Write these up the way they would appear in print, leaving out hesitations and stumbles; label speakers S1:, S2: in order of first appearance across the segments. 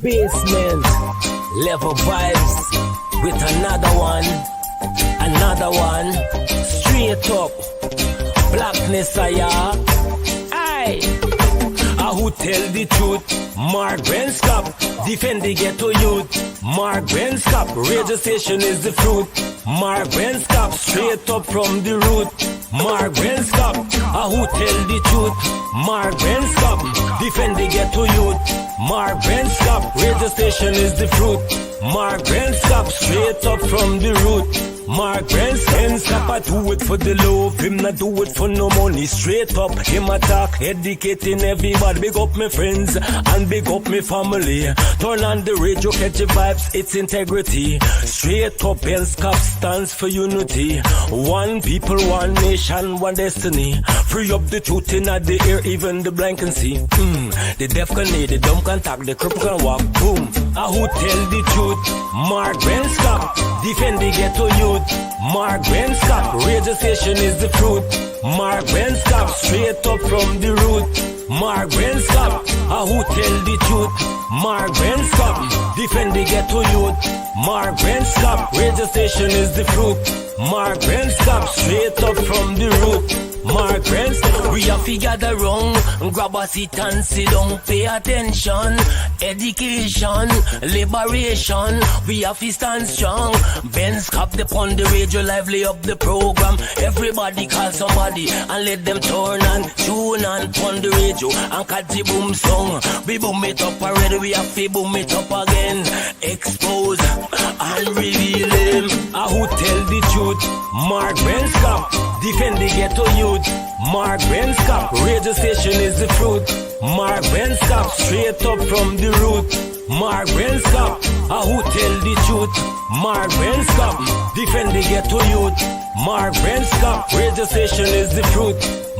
S1: Basement level vibes with another one, straight up blackness aye. Who tell the truth? Mark Benskop, defend the ghetto youth. Mark Benskop, radio station is the fruit. Mark Benskop, straight up from the root. Mark Benskop, who tell the truth? Mark Benskop, defend the ghetto youth. Mark Benskop, radio station is the fruit. Mark Benskop, straight up from the root. Mark Benskop, I do it for the love, him not do it for no money. Straight up, him attack, educating everybody. Big up my friends and big up my family. Turn on the radio, catch the vibes, it's integrity. Straight up, Benskop stands for unity. One people, one nation, one destiny. Free up the truth in the air, even the blind can see. The deaf can hear, the dumb can talk, the cripple can walk. Boom. Who tell the truth? Mark Benskop, defend the ghetto youth. Mark Benskop, radio station is the fruit. Mark Benskop, straight up from the root. Mark Benskop, who tell the truth? Mark Benskop, defend the ghetto youth. Mark Benskop, radio station is the fruit. Mark Benskop, straight up from the root. Mark Benskop, we have to gather wrong, grab a seat and sit down, pay attention. Education, liberation, we have to stand strong. Benskop upon the radio, lively up the program. Everybody call somebody and let them turn and tune and pon the radio and catch the boom song. We boom it up already, we have to boom it up again. Expose and reveal him. Who tell the truth? Mark Benskop, defend the ghetto youth. Mark Benskop, radio station is the fruit. Mark Benskop, straight up from the root. Mark Benskop, who tell the truth? Mark Benskop, defend the ghetto youth. Mark Benskop, radio station is the fruit.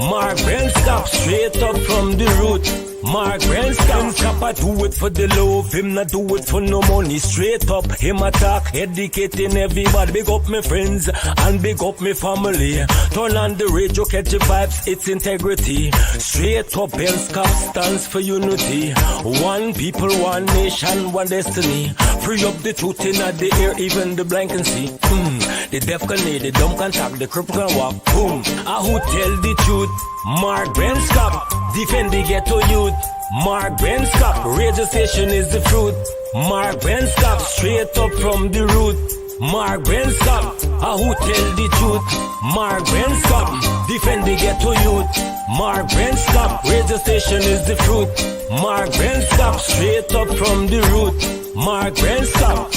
S1: Mark Benskop, straight up from the root. Mark Benskop, I do it for the love, him not do it for no money. Straight up, him attack, educating everybody. Big up my friends and big up my family. Turn on the radio, catch the vibes, it's integrity. Straight up, Benskop stands for unity. One people, one nation, one destiny. Free up the truth in the air, even the blind can see. The deaf can hear, the dumb can talk, the cripple can walk. Boom. Who tell the truth? Mark Benskop, defend the ghetto youth. Mark Benskop, radio station is the fruit. Mark Benskop, straight up from the root. Mark Benskop, who tell the truth? Mark Benskop, defend the ghetto youth. Mark Benskop, radio station is the fruit. Mark Benskop, straight up from the root. Mark Benskop.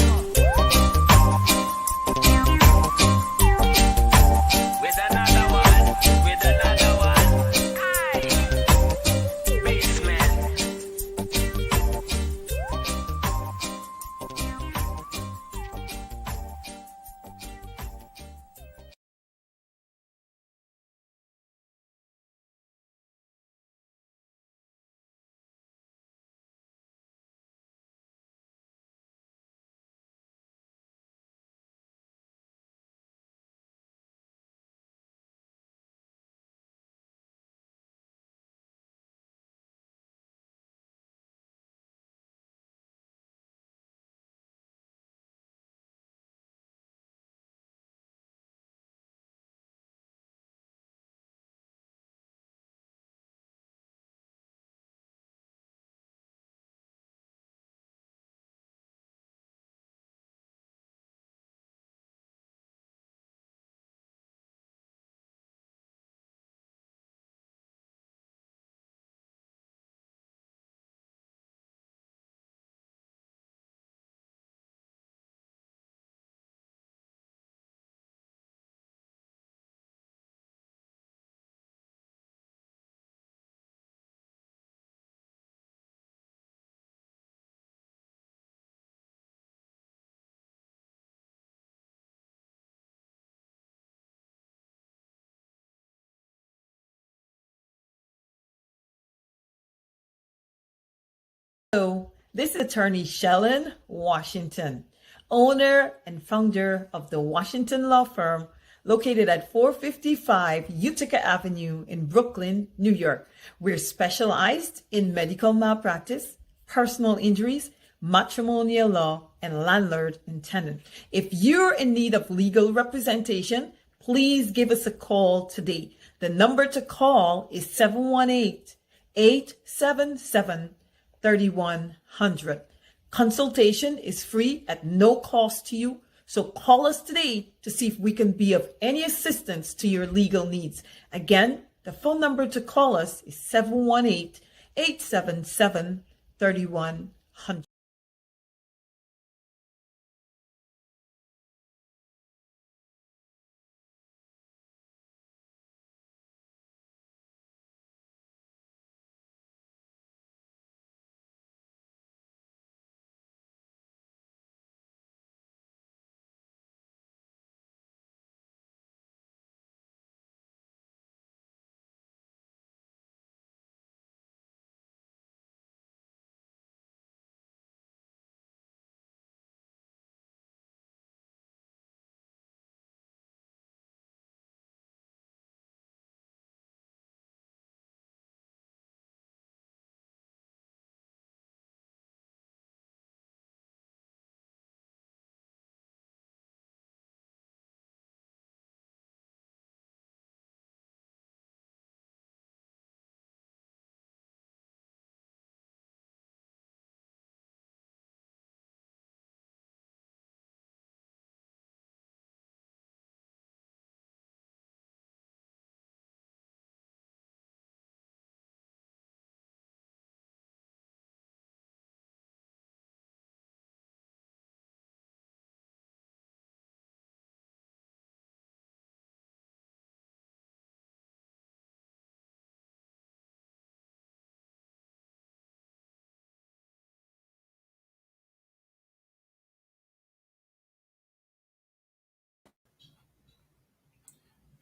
S2: Hello, this is attorney Shellen Washington, owner and founder of the Washington Law Firm, located at 455 Utica Avenue in Brooklyn, New York. We're specialized in medical malpractice, personal injuries, matrimonial law, and landlord and tenant. If you're in need of legal representation, please give us a call today. The number to call is 718-877-3100. Consultation is free at no cost to you. So call us today to see if we can be of any assistance to your legal needs. Again, the phone number to call us is 718-877-3100.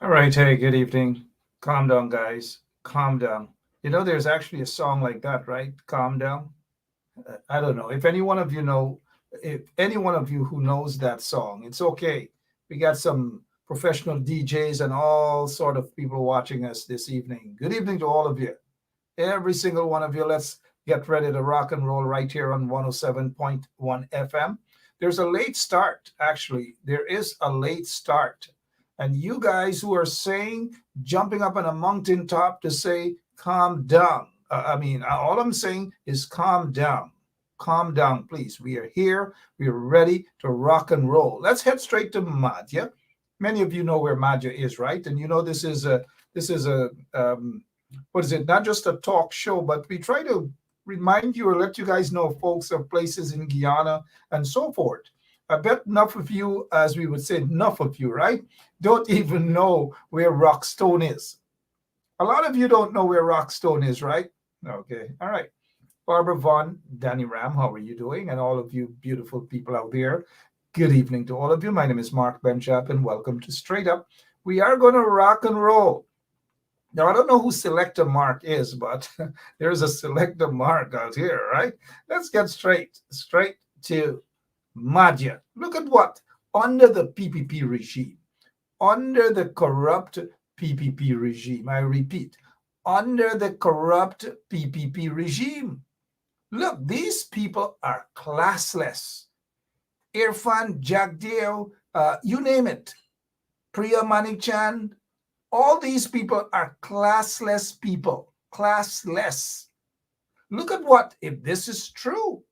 S3: All right, hey, good evening. Calm down, guys. Calm down. There's actually a song like that, right? Calm down. I don't know. If any one of you who knows that song, it's okay. We got some professional DJs and all sort of people watching us this evening. Good evening to all of you. Every single one of you. Let's get ready to rock and roll right here on 107.1 FM. There's a late start, actually. There is a late start. And you guys who are saying, jumping up on a mountaintop to say, calm down. All I'm saying is calm down. Calm down, please. We are here. We are ready to rock and roll. Let's head straight to Madhya. Many of you know where Madhya is, right? And this is a what is it? Not just a talk show, but we try to remind you or let you guys know folks of places in Guyana and so forth. I bet enough of you, as we would say, enough of you, right, don't even know where Rockstone is. A lot of you don't know where Rockstone is, right? Okay, all right. Barbara Vaughn, Danny Ram, how are you doing? And all of you beautiful people out there, good evening to all of you. My name is Mark Benchap, and welcome to Straight Up. We are going to rock and roll. Now, I don't know who Selector Mark is, but there's a Selector Mark out here, right? Let's get straight to Madhya. Look at what? Under the PPP regime, under the corrupt PPP regime, I repeat, under the corrupt PPP regime. Look, these people are classless. Irfan, Jagdeo, you name it. Priya Manichan, all these people are classless people. Classless. Look at what, if this is true,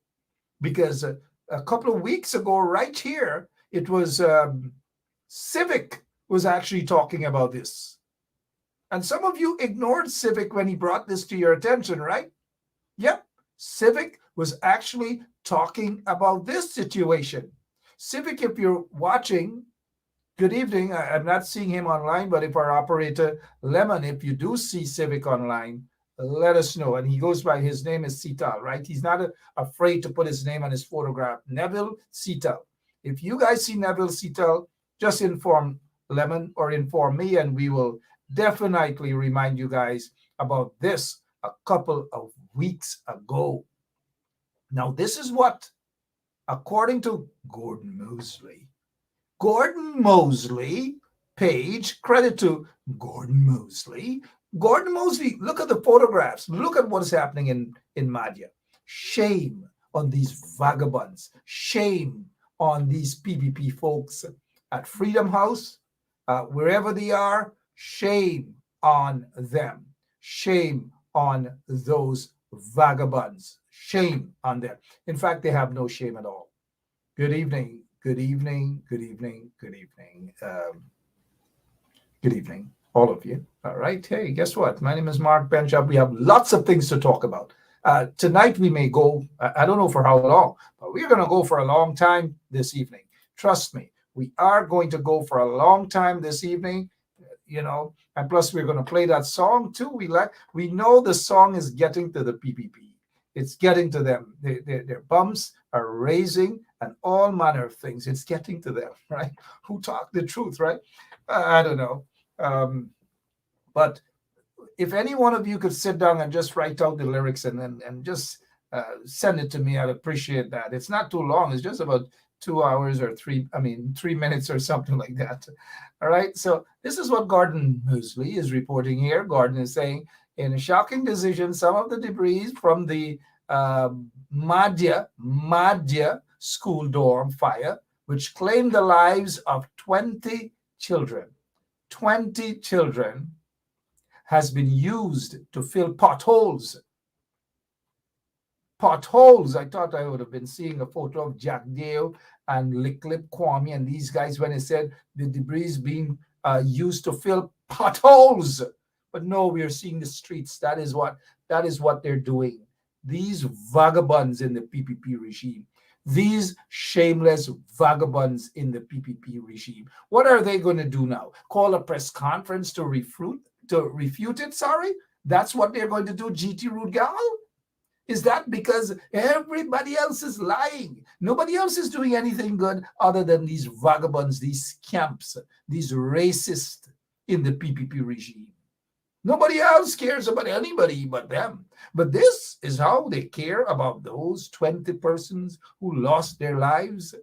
S3: because a couple of weeks ago, right here, it was Civic was actually talking about this. And some of you ignored Civic when he brought this to your attention, right? Yep, Civic was actually talking about this situation. Civic, if you're watching, good evening. I'm not seeing him online, but if our operator, Lemon, if you do see Civic online, let us know. And he goes by, his name is Sital, right? He's not afraid to put his name on his photograph. Neville Sital. If you guys see Neville Sital, just inform Lemon or inform me, and we will definitely remind you guys about this a couple of weeks ago. Now, this is what, according to Gordon Mosley, page, credit to Gordon Mosley. Gordon Mosley, look at the photographs. Look at what is happening in Madhya. Shame on these vagabonds. Shame on these PPP folks at Freedom House, wherever they are. Shame on them. Shame on those vagabonds. Shame on them. In fact, they have no shame at all. Good evening. Good evening. Good evening. Good evening. Good evening, all of you. All right. Hey, guess what? My name is Mark Benchop. We have lots of things to talk about. Tonight we may go, I don't know for how long, but we're going to go for a long time this evening. Trust me, we are going to go for a long time this evening, and plus we're going to play that song too. We know the song is getting to the PPP. It's getting to them. Their bums are raising and all manner of things. It's getting to them, right? Who talk the truth, right? I don't know. But if any one of you could sit down and just write out the lyrics and just send it to me, I'd appreciate that. It's not too long. It's just about 2 hours or 3 minutes or something like that. All right. So this is what Gordon Moosley is reporting here. Gordon is saying, in a shocking decision, some of the debris from the Madhya school dorm fire, which claimed the lives of 20 children, has been used to fill potholes. Potholes. I thought I would have been seeing a photo of Jack Dale and Liklip Kwame and these guys when it said the debris being used to fill potholes. But no, we are seeing the streets. That is what they're doing. These vagabonds in the PPP regime. These shameless vagabonds in the PPP regime. What are they going to do now? Call a press conference to refute it? Sorry? That's what they're going to do, GT Rudgal? Is that because everybody else is lying? Nobody else is doing anything good other than these vagabonds, these scamps, these racists in the PPP regime. Nobody else cares about anybody but them. But this is how they care about those 20 persons who lost their lives.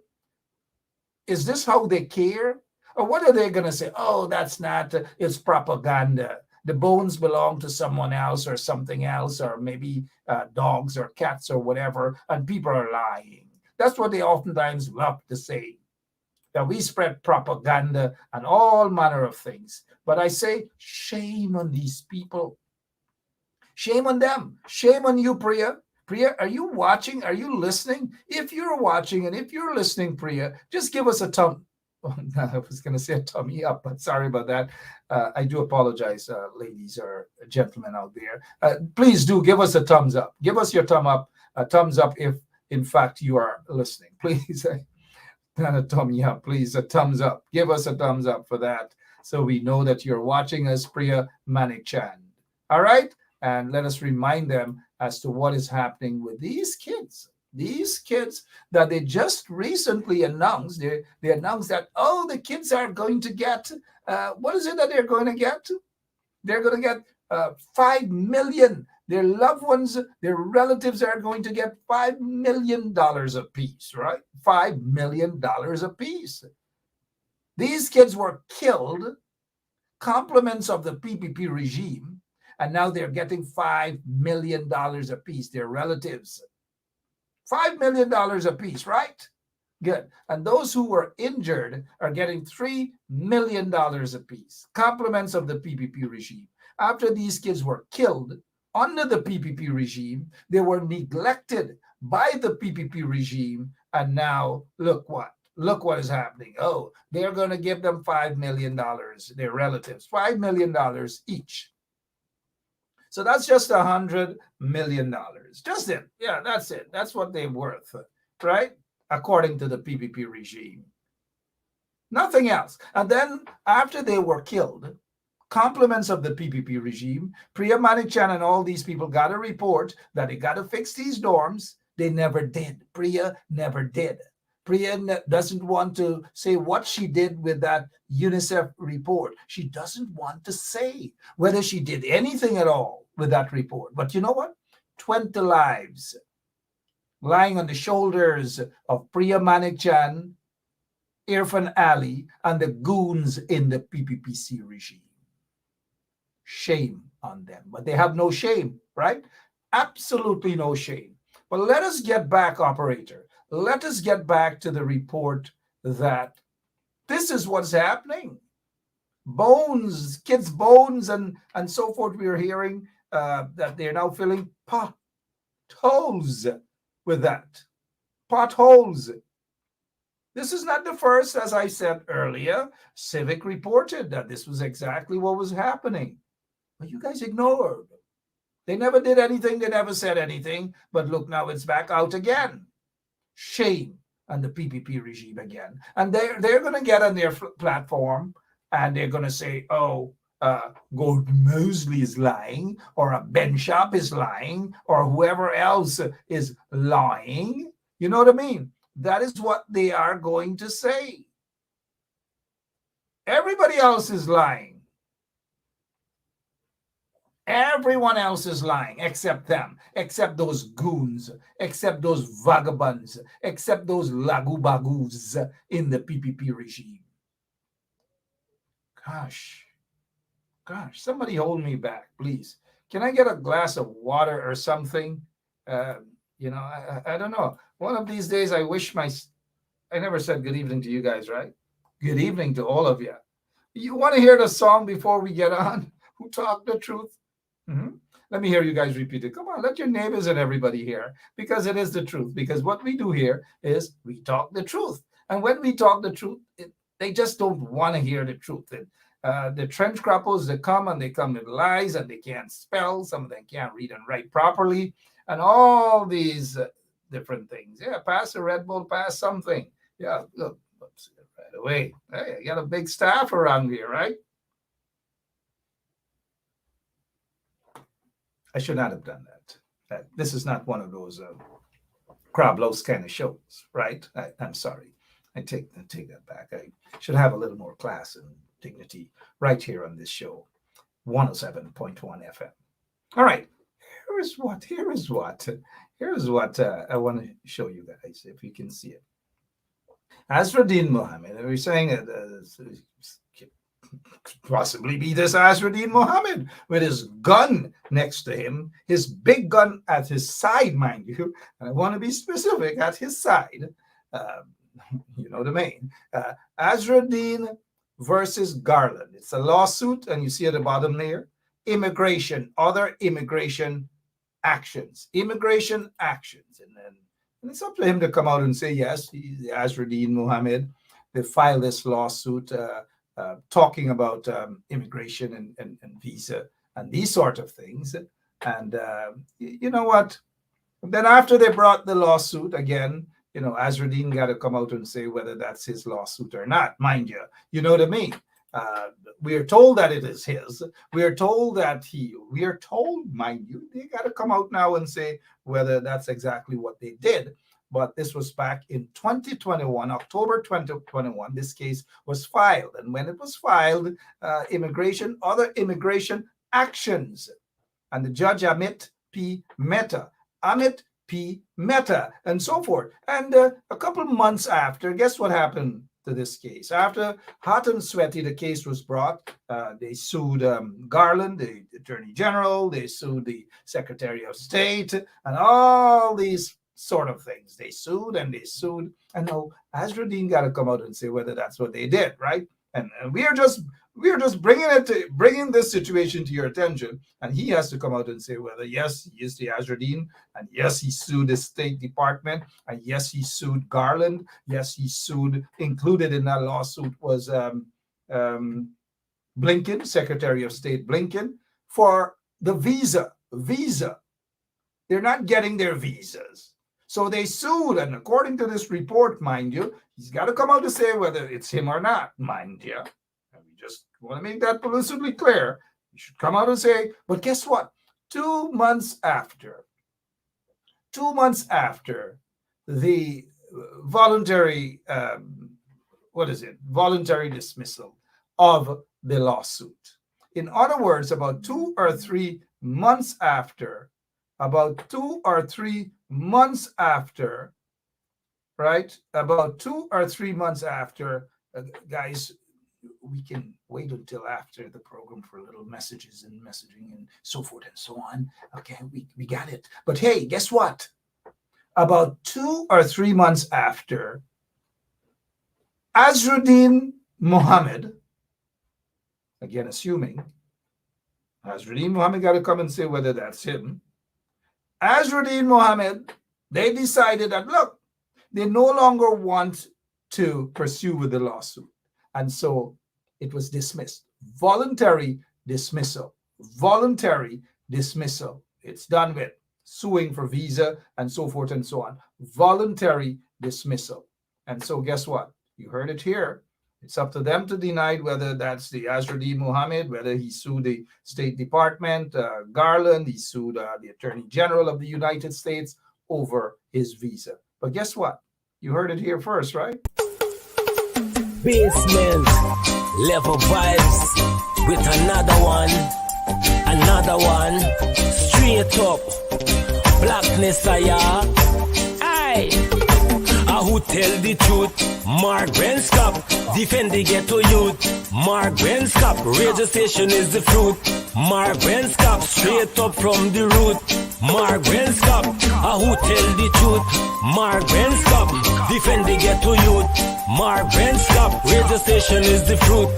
S3: Is this how they care? Or what are they going to say? Oh, that's not, it's propaganda. The bones belong to someone else or something else, or maybe dogs or cats or whatever, and people are lying. That's what they oftentimes love to say, that we spread propaganda and all manner of things. But I say, shame on these people. Shame on them. Shame on you, Priya. Priya, are you watching? Are you listening? If you're watching and if you're listening, Priya, just give us a thumb. Oh, I was going to say a tummy up, but sorry about that. I do apologize, ladies or gentlemen out there. Please do give us a thumbs up. Give us your thumbs up if, in fact, you are listening. Please, not a tummy up, please, a thumbs up. Give us a thumbs up for that so we know that you're watching us, Priya Manik-Chand. All right? And let us remind them as to what is happening with these kids. These kids that they just recently announced, they announced that, oh, the kids are going to get, what is it that they're going to get? They're going to get 5 million. Their loved ones, their relatives are going to get $5 million a piece, right? $5 million a piece. These kids were killed, compliments of the PPP regime, and now they're getting $5 million a piece, their relatives. $5 million a piece, right? Good. And those who were injured are getting $3 million a piece. Compliments of the PPP regime. After these kids were killed under the PPP regime, they were neglected by the PPP regime. And now look what is happening. Oh, they're going to give them $5 million, their relatives, $5 million each. So that's just $100 million. Just it. Yeah, that's it. That's what they're worth, right? According to the PPP regime. Nothing else. And then after they were killed, compliments of the PPP regime, Priya Manik-Chand and all these people got a report that they got to fix these dorms. They never did. Priya never did. Priya doesn't want to say what she did with that UNICEF report. She doesn't want to say whether she did anything at all with that report. But you know what? 20 lives lying on the shoulders of Priya Manik-Chand, Irfan Ali, and the goons in the PPPC regime. Shame on them. But they have no shame, right? Absolutely no shame. But let us get back, operator. Let us get back to the report that this is what's happening. Bones, kids' bones, and so forth. We're hearing that they're now filling potholes with that. Potholes. This is not the first, as I said earlier. Civic reported that this was exactly what was happening. But you guys ignored. They never did anything. They never said anything. But look, now it's back out again. Shame on the PPP regime again. And they're going to get on their platform and they're going to say, oh, Gordon Mosley is lying, or Ben Shop is lying, or whoever else is lying. You know what I mean? That is what they are going to say. Everybody else is lying. Everyone else is lying except them, except those goons, except those vagabonds, except those lagu-bagus in the PPP regime. Gosh, somebody hold me back, please. Can I get a glass of water or something? I don't know. One of these days, I never said good evening to you guys, right? Good evening to all of you. You want to hear the song before we get on? Who talk the truth? Mm-hmm. Let me hear you guys repeat it. Come on, let your neighbors and everybody hear, because it is the truth. Because what we do here is we talk the truth. And when we talk the truth, they just don't want to hear the truth. The trench crappers, they come with lies, and they can't spell. Some of them can't read and write properly. And all these different things. Yeah, pass a Red Bull, pass something. Yeah, look, right away. Hey, I got a big staff around here, right? I should not have done that. This is not one of those crab-louse kind of shows, right? I'm sorry. I take that back. I should have a little more class and dignity right here on this show, 107.1 FM. All right. Here's what I want to show you guys, if you can see it. Azraddin Mohammed, we're saying that possibly be this Azraddin Mohammed with his gun next to him, his big gun at his side, mind you. And I want to be specific, at his side. You know what I mean? Azraddin versus Garland. It's a lawsuit, and you see at the bottom there, other immigration actions. And it's up to him to come out and say, yes, Azraddin Mohammed, they filed this lawsuit talking about immigration and visa and these sort of things. And you know what? Then after they brought the lawsuit again, Azraddin got to come out and say whether that's his lawsuit or not, mind you. You know what I mean? We are told that it is his. We are told, mind you, they got to come out now and say whether that's exactly what they did. But this was back in 2021, October 2021. This case was filed. And when it was filed, other immigration actions. And the judge, Amit P. Mehta, and so forth. And a couple of months after, guess what happened to this case? After hot and sweaty, the case was brought. They sued Garland, the Attorney General. They sued the Secretary of State, and all these sort of things. They sued. And now Azraddin got to come out and say whether that's what they did, right? And we are just bringing this situation to your attention, and he has to come out and say whether yes, he is the Azraddin, and yes, he sued the State Department, and yes, he sued Garland, yes, he sued. Included in that lawsuit was Blinken, Secretary of State Blinken, for the visa. They're not getting their visas. So they sued, and according to this report, mind you, he's got to come out to say whether it's him or not, mind you. And we just want to make that politically clear. He should come out and say, but guess what? 2 months after the voluntary dismissal of the lawsuit. In other words, about 2 or 3 months after, right? About 2 or 3 months after, guys, we can wait until after the program for little messages and messaging and so forth and so on. Okay, we got it. But hey, guess what? About 2 or 3 months after, Azruddin Mohammed, again assuming, Azruddin Mohammed got to come and say whether that's him. Azruddin Mohammed, they decided that, look, they no longer want to pursue with the lawsuit. And so it was dismissed. Voluntary dismissal. Voluntary dismissal. It's done with. Suing for visa and so forth and so on. Voluntary dismissal. And so guess what? You heard it here. It's up to them to deny whether that's the Azruddin Mohammed, whether he sued the State Department, Garland, he sued the Attorney General of the United States over his visa. But guess what? You heard it here first, right?
S1: Basement level vibes with another one, straight up blackness. Aye, who tell the truth? Mark Benscop, defend the ghetto youth. Mark Benscop, radio station is the fruit. Mark Benscop, straight up from the root. Mark Benscop, who tell the truth? Mark Benscop, defend the ghetto youth. Mark Benscop, radio station is the fruit.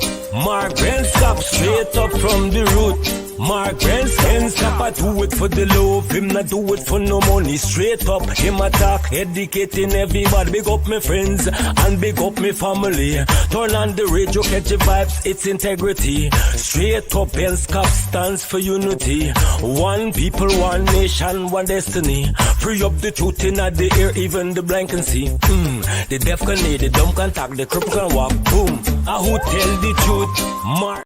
S1: Mark Benscop, straight up from the root. Mark Benscop, I do it for the love, him not do it for no money. Straight up, him attack, educating everybody. Big up my friends and big up my family. Turn on the radio, catch the vibes, it's integrity. Straight up, Benscop stands for unity. One people, one nation, one destiny. Free up the truth in the air, even the blind can see. The deaf can hear, the dumb can talk, the cripple can walk. Boom, who tell the truth? Mark.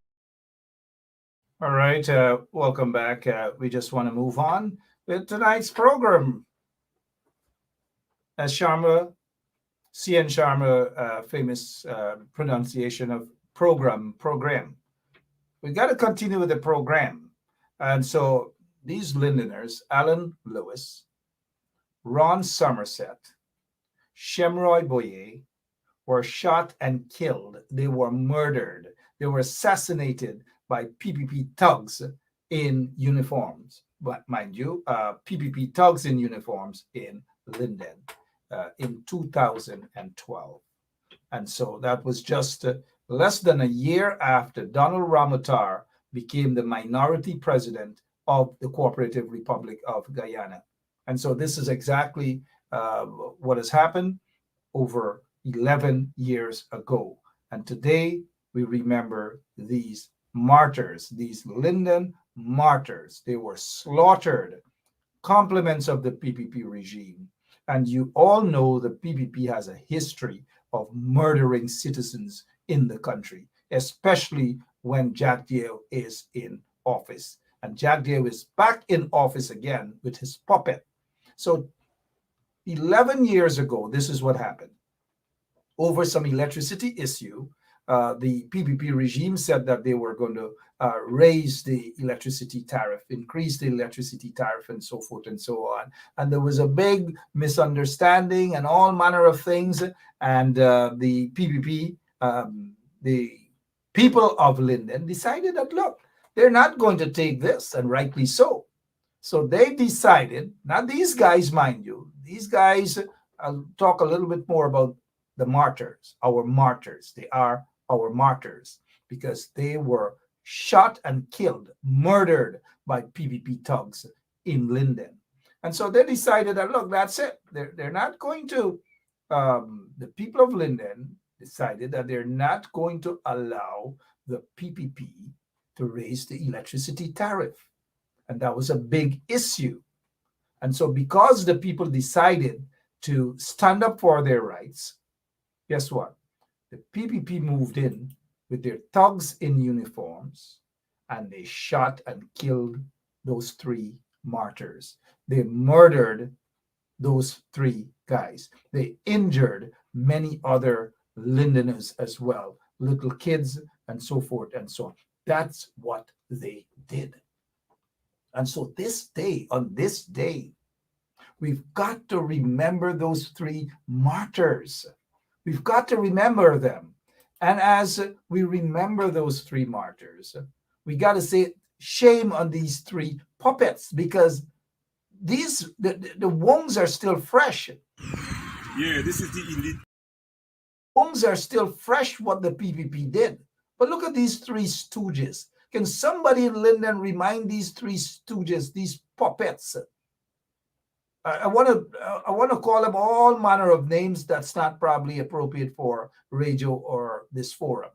S3: All right, welcome back. We just want to move on with tonight's program. As Sharma, C.N. Sharma, famous pronunciation of program. We got to continue with the program. And so these Lindeners, Alan Lewis, Ron Somerset, Shemroy Boye, were shot and killed. They were murdered. They were assassinated by PPP thugs in uniforms. But mind you, PPP thugs in uniforms in Linden in 2012. And so that was just less than a year after Donald Ramotar became the minority president of the Cooperative Republic of Guyana. And so this is exactly what has happened over 11 years ago. And today we remember these martyrs, these Linden martyrs. They were slaughtered, compliments of the PPP regime. And you all know the PPP has a history of murdering citizens in the country, especially when Jack Dale is in office. And Jack Dale is back in office again with his puppet. So 11 years ago, this is what happened. Over some electricity issue, the PPP regime said that they were going to raise the electricity tariff, increase the electricity tariff, and so forth and so on. And there was a big misunderstanding and all manner of things. And the PPP, the people of Linden, decided that, look, they're not going to take this, and rightly so. So they decided, not these guys, mind you, these guys, I'll talk a little bit more about the martyrs, our martyrs. They are our martyrs because they were shot and killed, murdered by PPP thugs in Linden. And so they decided that, look, that's it. They're not going to, the people of Linden decided that they're not going to allow the PPP to raise the electricity tariff. And that was a big issue. And so because the people decided to stand up for their rights, guess what? The PPP moved in with their thugs in uniforms, and they shot and killed those three martyrs. They murdered those three guys. They injured many other Lindeners as well, little kids and so forth and so on. That's what they did. And so on this day, we've got to remember those three martyrs. We've got to remember them. And as we remember those three martyrs, we got to say shame on these three puppets, because the wounds are still fresh.
S4: Yeah, this is the elite.
S3: Wounds are still fresh what the PPP did. But look at these three stooges. Can somebody in Linden remind these three stooges, these puppets? I want to call them all manner of names that's not probably appropriate for radio or this forum.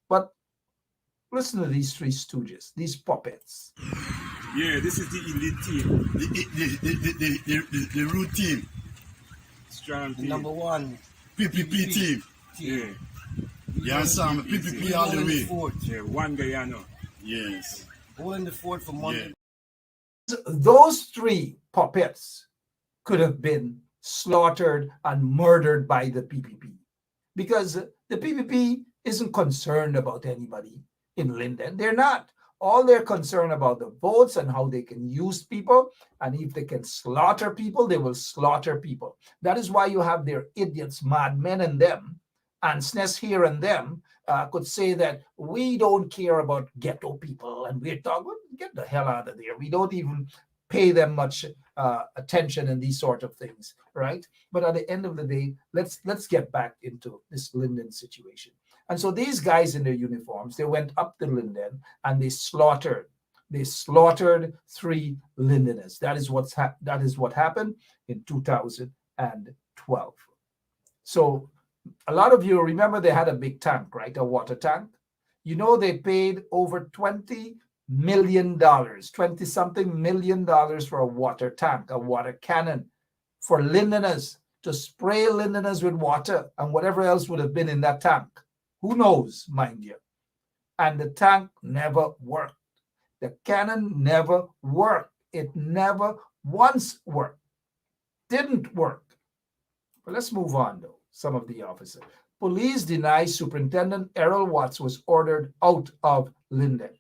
S3: But listen to these three stooges, these puppets.
S4: Yeah, this is the elite team. The root team. Strong team.
S5: Number one,
S4: PPP team. Yeah. Yeah, Sam, PPP all the way.
S5: Fort.
S4: Yeah, one Guyana. Yes.
S5: Holding the fort for months.
S4: Yeah.
S3: Those three puppets could have been slaughtered and murdered by the PPP because the PPP isn't concerned about anybody in Linden. They're not. All they're concerned about the votes and how they can use people. And if they can slaughter people, they will slaughter people. That is why you have their idiots, madmen and them, and SNES here and them could say that we don't care about ghetto people. And we're talking, get the hell out of there. We don't even pay them much attention and these sort of things, right? But at the end of the day, let's get back into this Linden situation. And so these guys in their uniforms, they went up to Linden and they slaughtered 3 Lindeners. That is what happened in 2012. So a lot of you remember they had a big tank, right? A water tank. You know, they paid over $20 million, 20 something million dollars for a water tank, a water cannon for Lindeners to spray Lindeners with water and whatever else would have been in that tank. Who knows, mind you? And the tank never worked. The cannon never worked. It never once worked. Didn't work. But let's move on, though. Some of the officers. Police deny Superintendent Errol Watts was ordered out of Linden.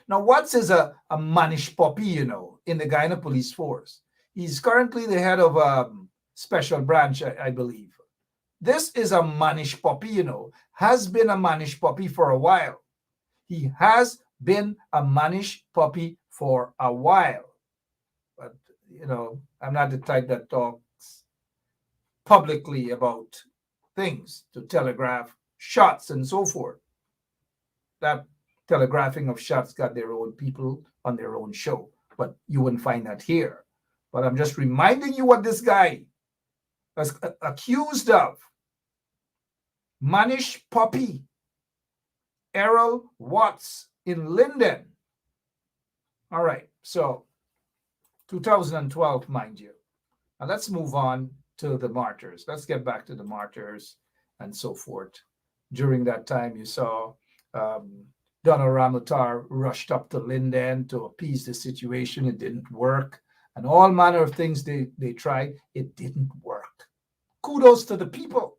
S3: Now, Watts is a mannish puppy, you know, in the Guyana Police Force. He's currently the head of a special branch, I believe. This is a mannish puppy, you know, has been a mannish puppy for a while. He has been a mannish puppy for a while. But, you know, I'm not the type that talks publicly about things to telegraph shots and so forth. That telegraphing of shots got their own people on their own show, but you wouldn't find that here. But I'm just reminding you what this guy was accused of. Mannish puppy, Errol Watts in Linden. All right, so 2012, mind you. Now let's move on to the martyrs. Let's get back to the martyrs and so forth. During that time, you saw Donald Ramutar rushed up to Linden to appease the situation. It didn't work. And all manner of things they tried. It didn't work. Kudos to the people.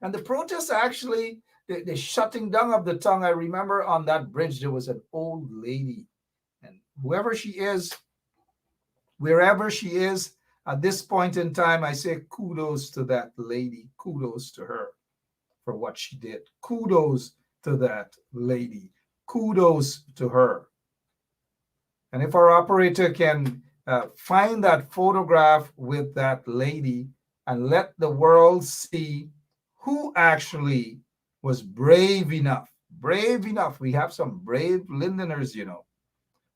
S3: And the protests actually, the shutting down of the tongue. I remember on that bridge, there was an old lady. And whoever she is, wherever she is, at this point in time, I say kudos to that lady. Kudos to her for what she did. Kudos to that lady. Kudos to her. And if our operator can find that photograph with that lady and let the world see who actually was brave enough. We have some brave Lindeners, you know,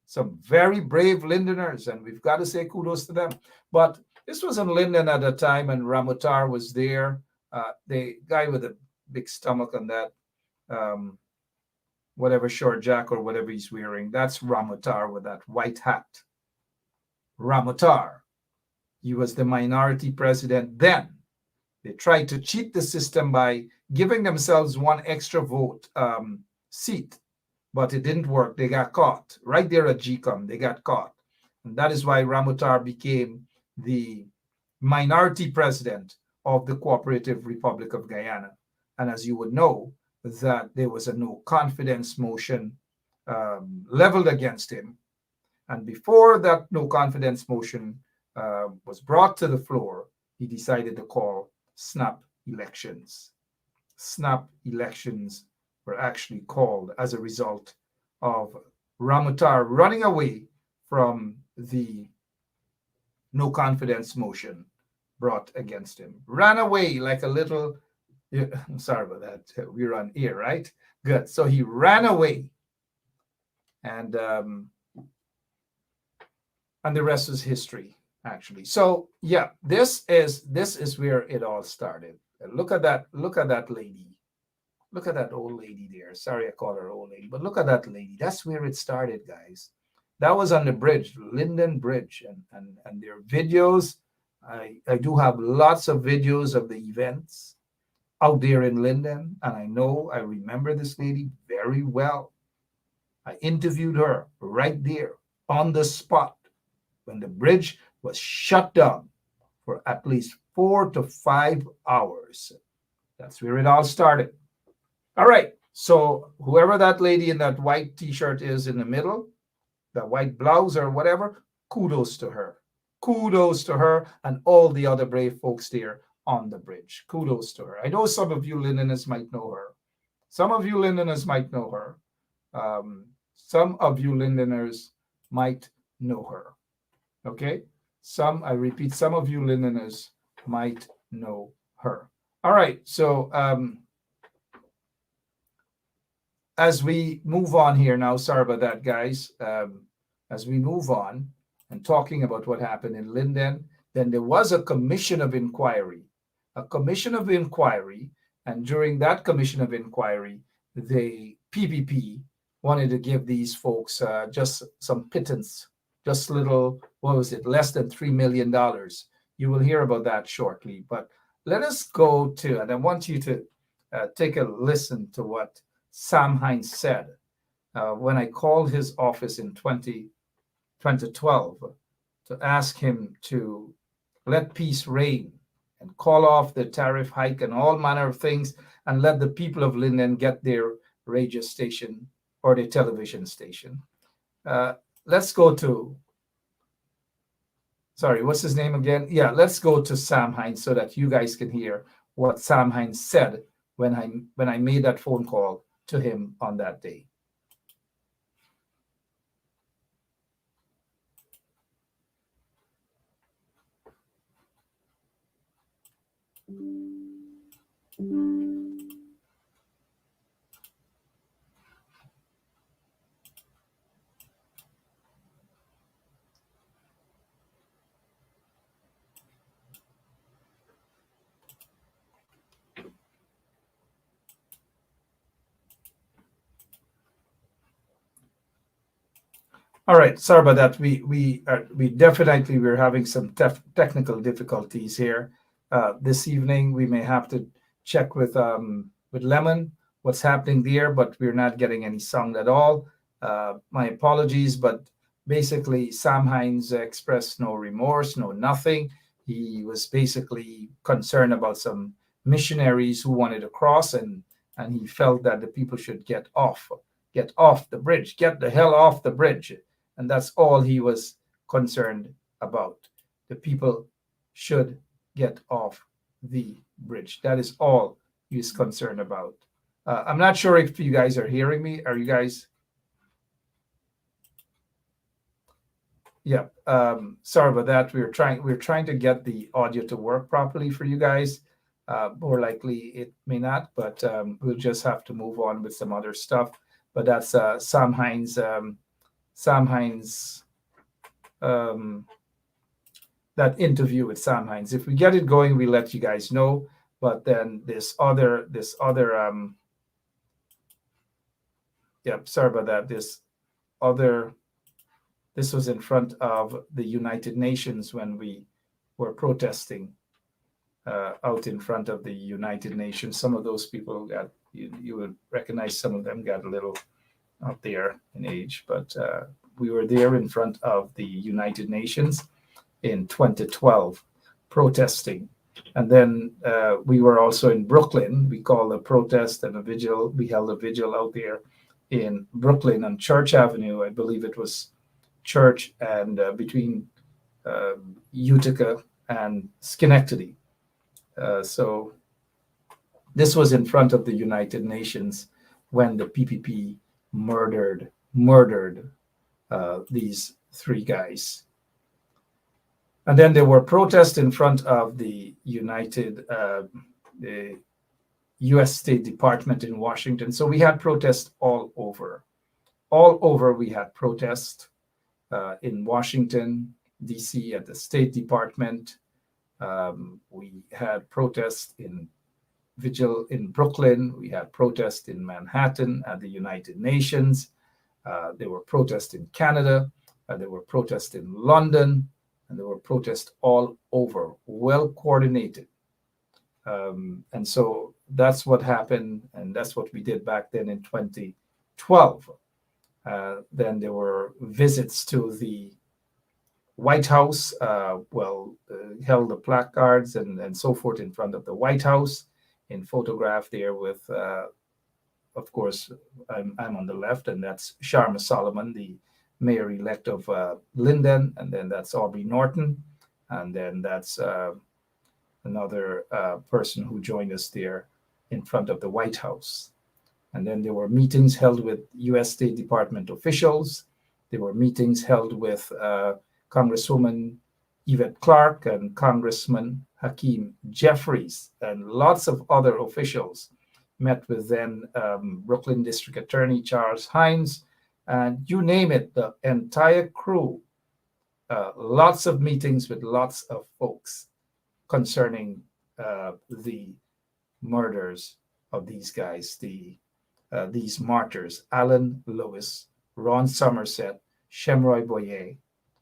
S3: some very brave Lindeners, and we've got to say kudos to them. But this was in Linden at the time, and Ramutar was there. The guy with a big stomach on that, whatever short jack or whatever he's wearing, that's Ramutar with that white hat. Ramutar. He was the minority president then. They tried to cheat the system by giving themselves one extra vote seat, but it didn't work. They got caught. Right there at GCOM, they got caught. And that is why Ramutar became the minority president of the Cooperative Republic of Guyana. And as you would know, that there was a no confidence motion leveled against him. And before that no confidence motion was brought to the floor, he decided to call snap elections. Snap elections were actually called as a result of Ramutar running away from the no confidence motion brought against him. Ran away like a little, yeah, sorry about that. We're on air, right? Good. So he ran away, and the rest is history, actually. So yeah, this is where it all started. Look at that. Look at that lady. Look at that old lady there. Sorry, I call her old lady, but look at that lady. That's where it started, guys. That was on the bridge, Linden Bridge, and their videos. I do have lots of videos of the events out there in Linden, and I remember this lady very well. I interviewed her right there on the spot when the bridge was shut down for at least 4 to 5 hours. That's where it all started. All right. So whoever that lady in that white t-shirt is in the middle, the white blouse or whatever, kudos to her. Kudos to her and all the other brave folks there on the bridge. Kudos to her. I know some of you Londoners might know her. Some of you Londoners might know her. Some of you Londoners might know her. Okay? I repeat, some of you Londoners might know her. All right. So as we move on here now, sorry about that, guys. As we move on and talking about what happened in Linden, then there was a commission of inquiry. And during that commission of inquiry, the PPP wanted to give these folks just some pittance, just little, what was it, less than $3 million. You will hear about that shortly. But let us go to, and I want you to take a listen to what Sam Hines said when I called his office in 2012 to ask him to let peace reign and call off the tariff hike and all manner of things and let the people of Linden get their radio station or their television station. Let's go to, sorry, what's his name again? Yeah, let's go to Sam Hines so that you guys can hear what Sam Hines said when I made that phone call to him on that day. All right, sorry about that. We definitely we're having some technical difficulties here this evening. We may have to check with Lemon what's happening there, but we're not getting any sound at all. My apologies, but basically Sam Hines expressed no remorse, no nothing. He was basically concerned about some missionaries who wanted to cross, and he felt that the people should get off the bridge, get the hell off the bridge. And that's all he was concerned about. The people should get off the bridge. That is all he was concerned about. I'm not sure if you guys are hearing me. Are you guys? Yeah. Sorry about that. We're trying to get the audio to work properly for you guys. More likely it may not, but we'll just have to move on with some other stuff. But that's Sam Hines. Sam Hines, that interview with Sam Hines. If we get it going, we'll let you guys know. But then this other, sorry about that. This was in front of the United Nations when we were protesting out in front of the United Nations. Some of those people got, you would recognize some of them got a little out there in age, but we were there in front of the United Nations in 2012 protesting. And then we were also in Brooklyn. We called a protest and a vigil. We held a vigil out there in Brooklyn on Church Avenue. I believe it was Church and between Utica and Schenectady. So this was in front of the United Nations when the PPP murdered these 3 guys. And then there were protests in front of the the U.S. State Department in Washington. So we had protests all over. All over we had protests in Washington, D.C. at the State Department. We had protests in Brooklyn. We had protests in Manhattan at the United Nations. There were protests in Canada. There were protests in London. And there were protests all over, well coordinated. And so that's what happened. And that's what we did back then in 2012. Then there were visits to the White House, held the placards and so forth in front of the White House, in photograph there with, of course, I'm on the left, and that's Sharma Solomon, the mayor-elect of Linden, and then that's Aubrey Norton, and then that's another person who joined us there in front of the White House. And then there were meetings held with U.S. State Department officials. There were meetings held with Congresswoman Yvette Clarke and Congressman Hakeem Jeffries, and lots of other officials met with then Brooklyn District Attorney Charles Hines, and you name it, the entire crew. Lots of meetings with lots of folks concerning the murders of these guys, these martyrs. Alan Lewis, Ron Somerset, Shemroy Boye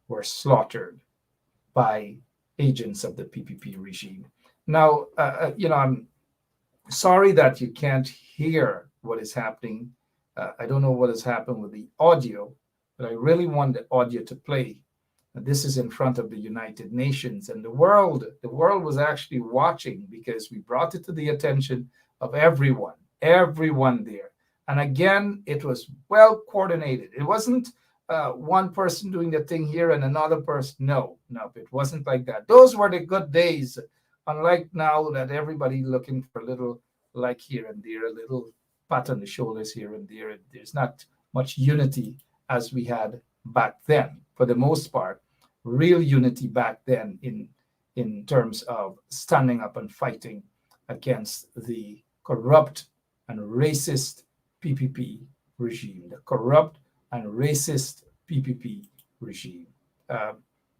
S3: were slaughtered by agents of the PPP regime. Now, I'm sorry that you can't hear what is happening. I don't know what has happened with the audio, but I really want the audio to play. This is in front of the United Nations, and the world was actually watching, because we brought it to the attention of everyone there. And again, it was well coordinated. It wasn't one person doing the thing here and another person. No, it wasn't like that. Those were the good days, unlike now that everybody looking for a little like here and there, a little pat on the shoulders here and there. There's not much unity as we had back then. For the most part, real unity back then in terms of standing up and fighting against the corrupt and racist PPP regime, the corrupt and racist PPP regime. But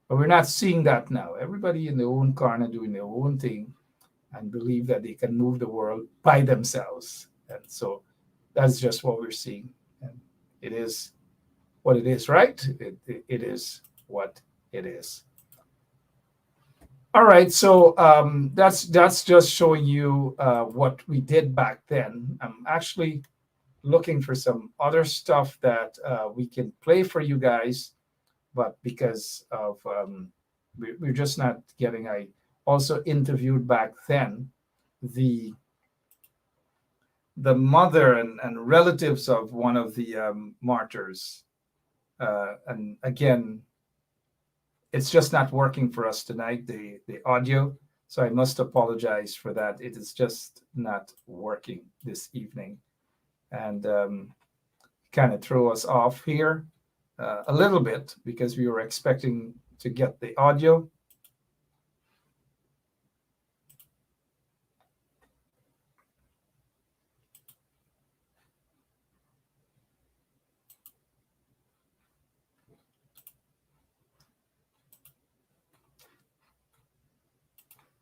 S3: we're not seeing that now. Everybody in their own corner doing their own thing and believe that they can move the world by themselves. And so that's just what we're seeing. And it is what it is, right? It is what it is. All right, so that's just showing you what we did back then. I'm actually looking for some other stuff that we can play for you guys, but because of we're just not getting. I also interviewed back then the mother and relatives of one of the martyrs, and again, it's just not working for us tonight, the audio. So I must apologize for that. It is just not working this evening, and kind of throw us off here a little bit, because we were expecting to get the audio.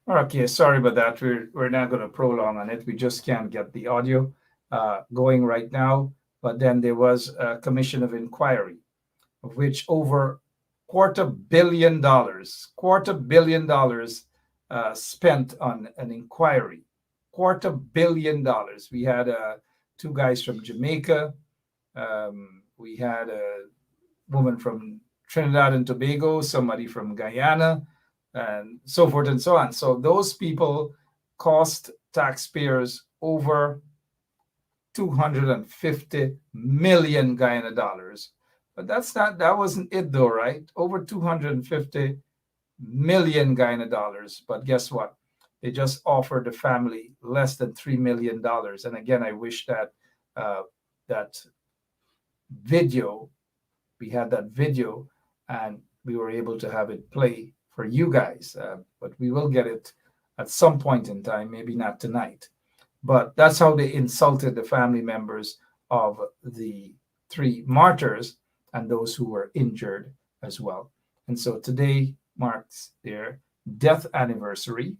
S3: Okay, sorry about that. We're not going to prolong on it. We just can't get the audio going right now. But then there was a commission of inquiry, of which over $250 million spent on an inquiry. $250 million. We had 2 guys from Jamaica. We had a woman from Trinidad and Tobago, somebody from Guyana, and so forth and so on. So those people cost taxpayers over 250 million Guyana dollars. But that wasn't it though, right? Over 250 million Guyana dollars. But guess what? They just offered the family less than $3 million. And again, I wish that that video, we had that video, and we were able to have it play for you guys. But we will get it at some point in time, maybe not tonight. But that's how they insulted the family members of the three martyrs and those who were injured as well. And so today marks their death anniversary.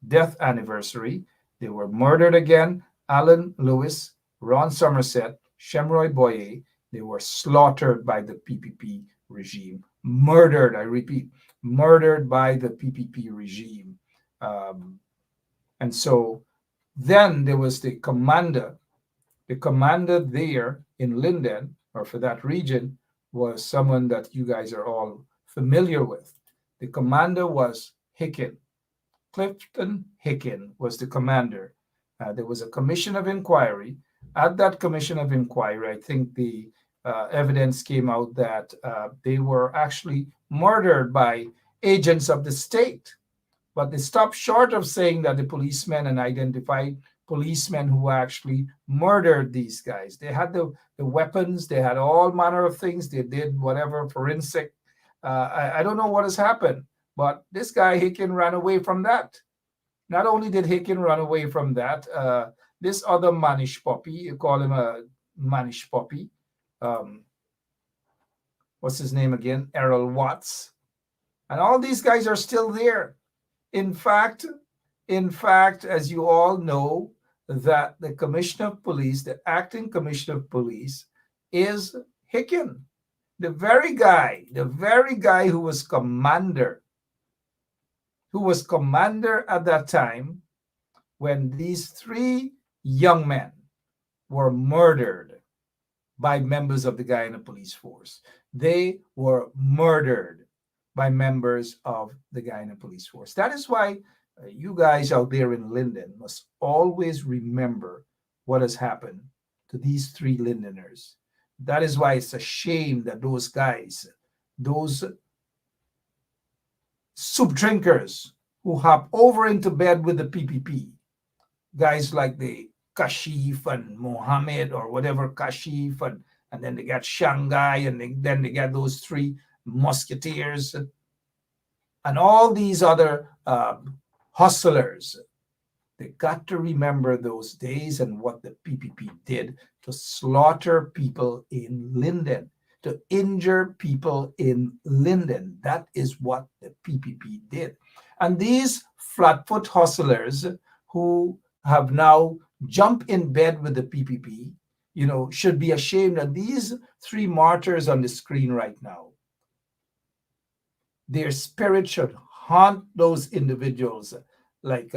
S3: Death anniversary. They were murdered again. Alan Lewis, Ron Somerset, Shemroy Boye. They were slaughtered by the PPP regime. Murdered, I repeat, murdered by the PPP regime. And so then there was the commander. The commander there in Linden, or for that region, was someone that you guys are all familiar with. The commander was Hicken. Clifton Hicken was the commander. There was a commission of inquiry. At that commission of inquiry, I think the evidence came out that they were actually murdered by agents of the state. But they stopped short of saying that the policemen and identified policemen who actually murdered these guys. They had the weapons, they had all manner of things. They did whatever forensic. I don't know what has happened, but this guy Hicken ran away from that. Not only did Hicken run away from that, this other mannish puppy, you call him a mannish puppy. What's his name again? Errol Watts. And all these guys are still there. In fact, as you all know, that the commissioner of police, the acting commissioner of police, is Hicken, the very guy who was commander at that time when these three young men were murdered by members of the Guyana police force. They were murdered by members of the Guyana police force. That is why you guys out there in Linden must always remember what has happened to these three Lindeners. That is why it's a shame that those guys, those soup drinkers who hop over into bed with the PPP, guys like the Kashif and Mohammed or whatever Kashif, and then they got Shanghai, and then they got those three musketeers and all these other hustlers. They got to remember those days and what the PPP did to slaughter people in Linden, to injure people in Linden. That is what the PPP did. And these flatfoot hustlers who have now jumped in bed with the PPP, should be ashamed. And these three martyrs on the screen right now, their spirit should haunt those individuals like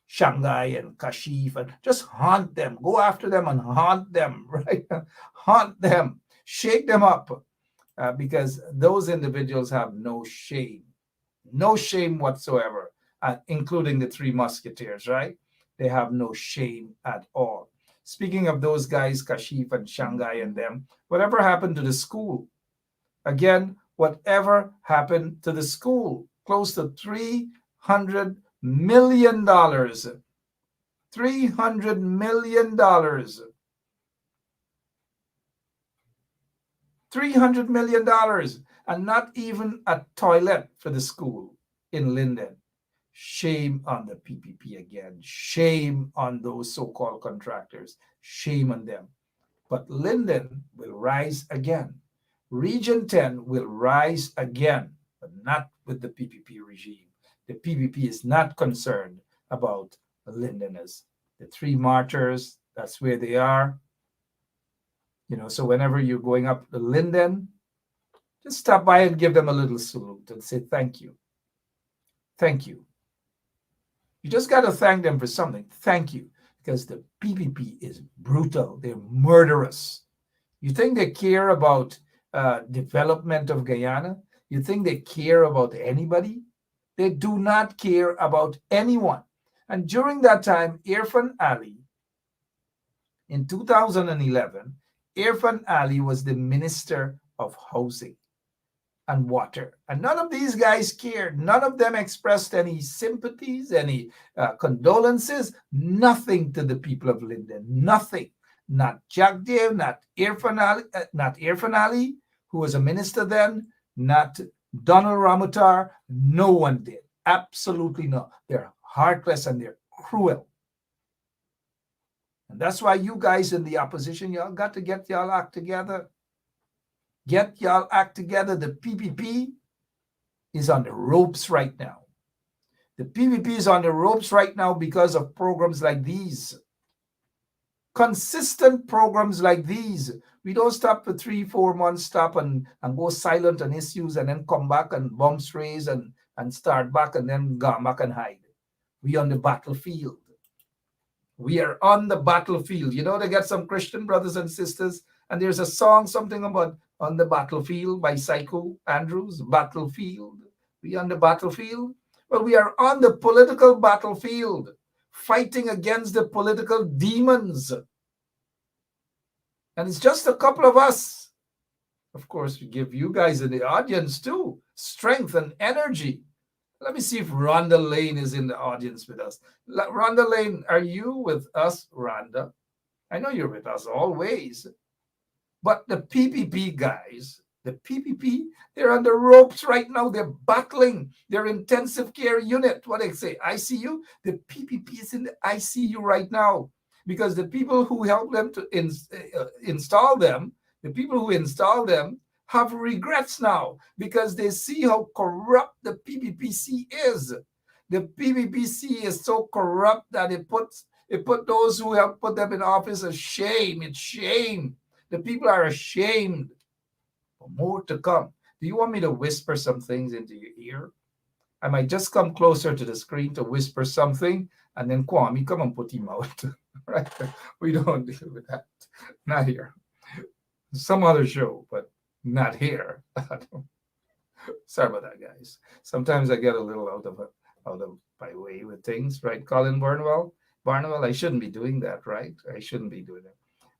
S3: Shanghai and Kashif, and just haunt them. Go after them and haunt them, right? Haunt them, shake them up, because those individuals have no shame whatsoever, including the three musketeers, right? They have no shame at all. Speaking of those guys, Kashif and Shanghai and them, whatever happened to the school? Again, whatever happened to the school? Close to $300 million. $300 million. $300 million. And not even a toilet for the school in Linden. Shame on the PPP again. Shame on those so-called contractors. Shame on them. But Linden will rise again. Region 10 will rise again, but not with the PPP regime. The PPP is not concerned about the Lindeners. The three martyrs, that's where they are. So whenever you're going up to Linden, just stop by and give them a little salute and say thank you. Thank you. You just got to thank them for something. Thank you. Because the PPP is brutal. They're murderous. You think they care about development of Guyana? You think they care about anybody? They do not care about anyone. And during that time, Irfan Ali, in 2011, Irfan Ali was the Minister of Housing and Water. And none of these guys cared. None of them expressed any sympathies, any condolences, nothing to the people of Linden. Nothing. Not Jack Dave, not Irfan Ali, who was a minister then, not Donald Ramutar. No one did. Absolutely no. They're heartless and they're cruel. And that's why you guys in the opposition, y'all got to get y'all act together. Get y'all act together. The PPP is on the ropes right now. The PPP is on the ropes right now because of programs like these. Consistent programs like these. We don't stop for 3-4 months, stop and go silent on issues and then come back and bombs raise and start back and then go back and hide. We on the battlefield. We are on the battlefield. You know, they got some Christian brothers and sisters, and there's a song, something about on the battlefield by Psycho Andrews, Battlefield. We on the battlefield? Well, we are on the political battlefield, fighting against the political demons. And it's just a couple of us. Of course, we give you guys in the audience too strength and energy. Let me see if Rhonda Lane is in the audience with us. Rhonda Lane, are you with us, Rhonda? I know you're with us always. But the PPP guys, the PPP, they're on the ropes right now. They're battling their intensive care unit. What they say, ICU? The PPP is in the ICU right now because the people who helped them to install them, the people who installed them, have regrets now because they see how corrupt the PPPC is. The PPPC is so corrupt that it put those who have put them in office a shame. It's shame. The people are ashamed. But more to come. Do you want me to whisper some things into your ear? I might just come closer to the screen to whisper something, and then Kwame come and put him out. Right? We don't deal with that. Not here. Some other show, but not here. Sorry about that, guys. Sometimes I get a little out of my way with things, right? Colin Barnwell, I shouldn't be doing that, right? I shouldn't be doing that.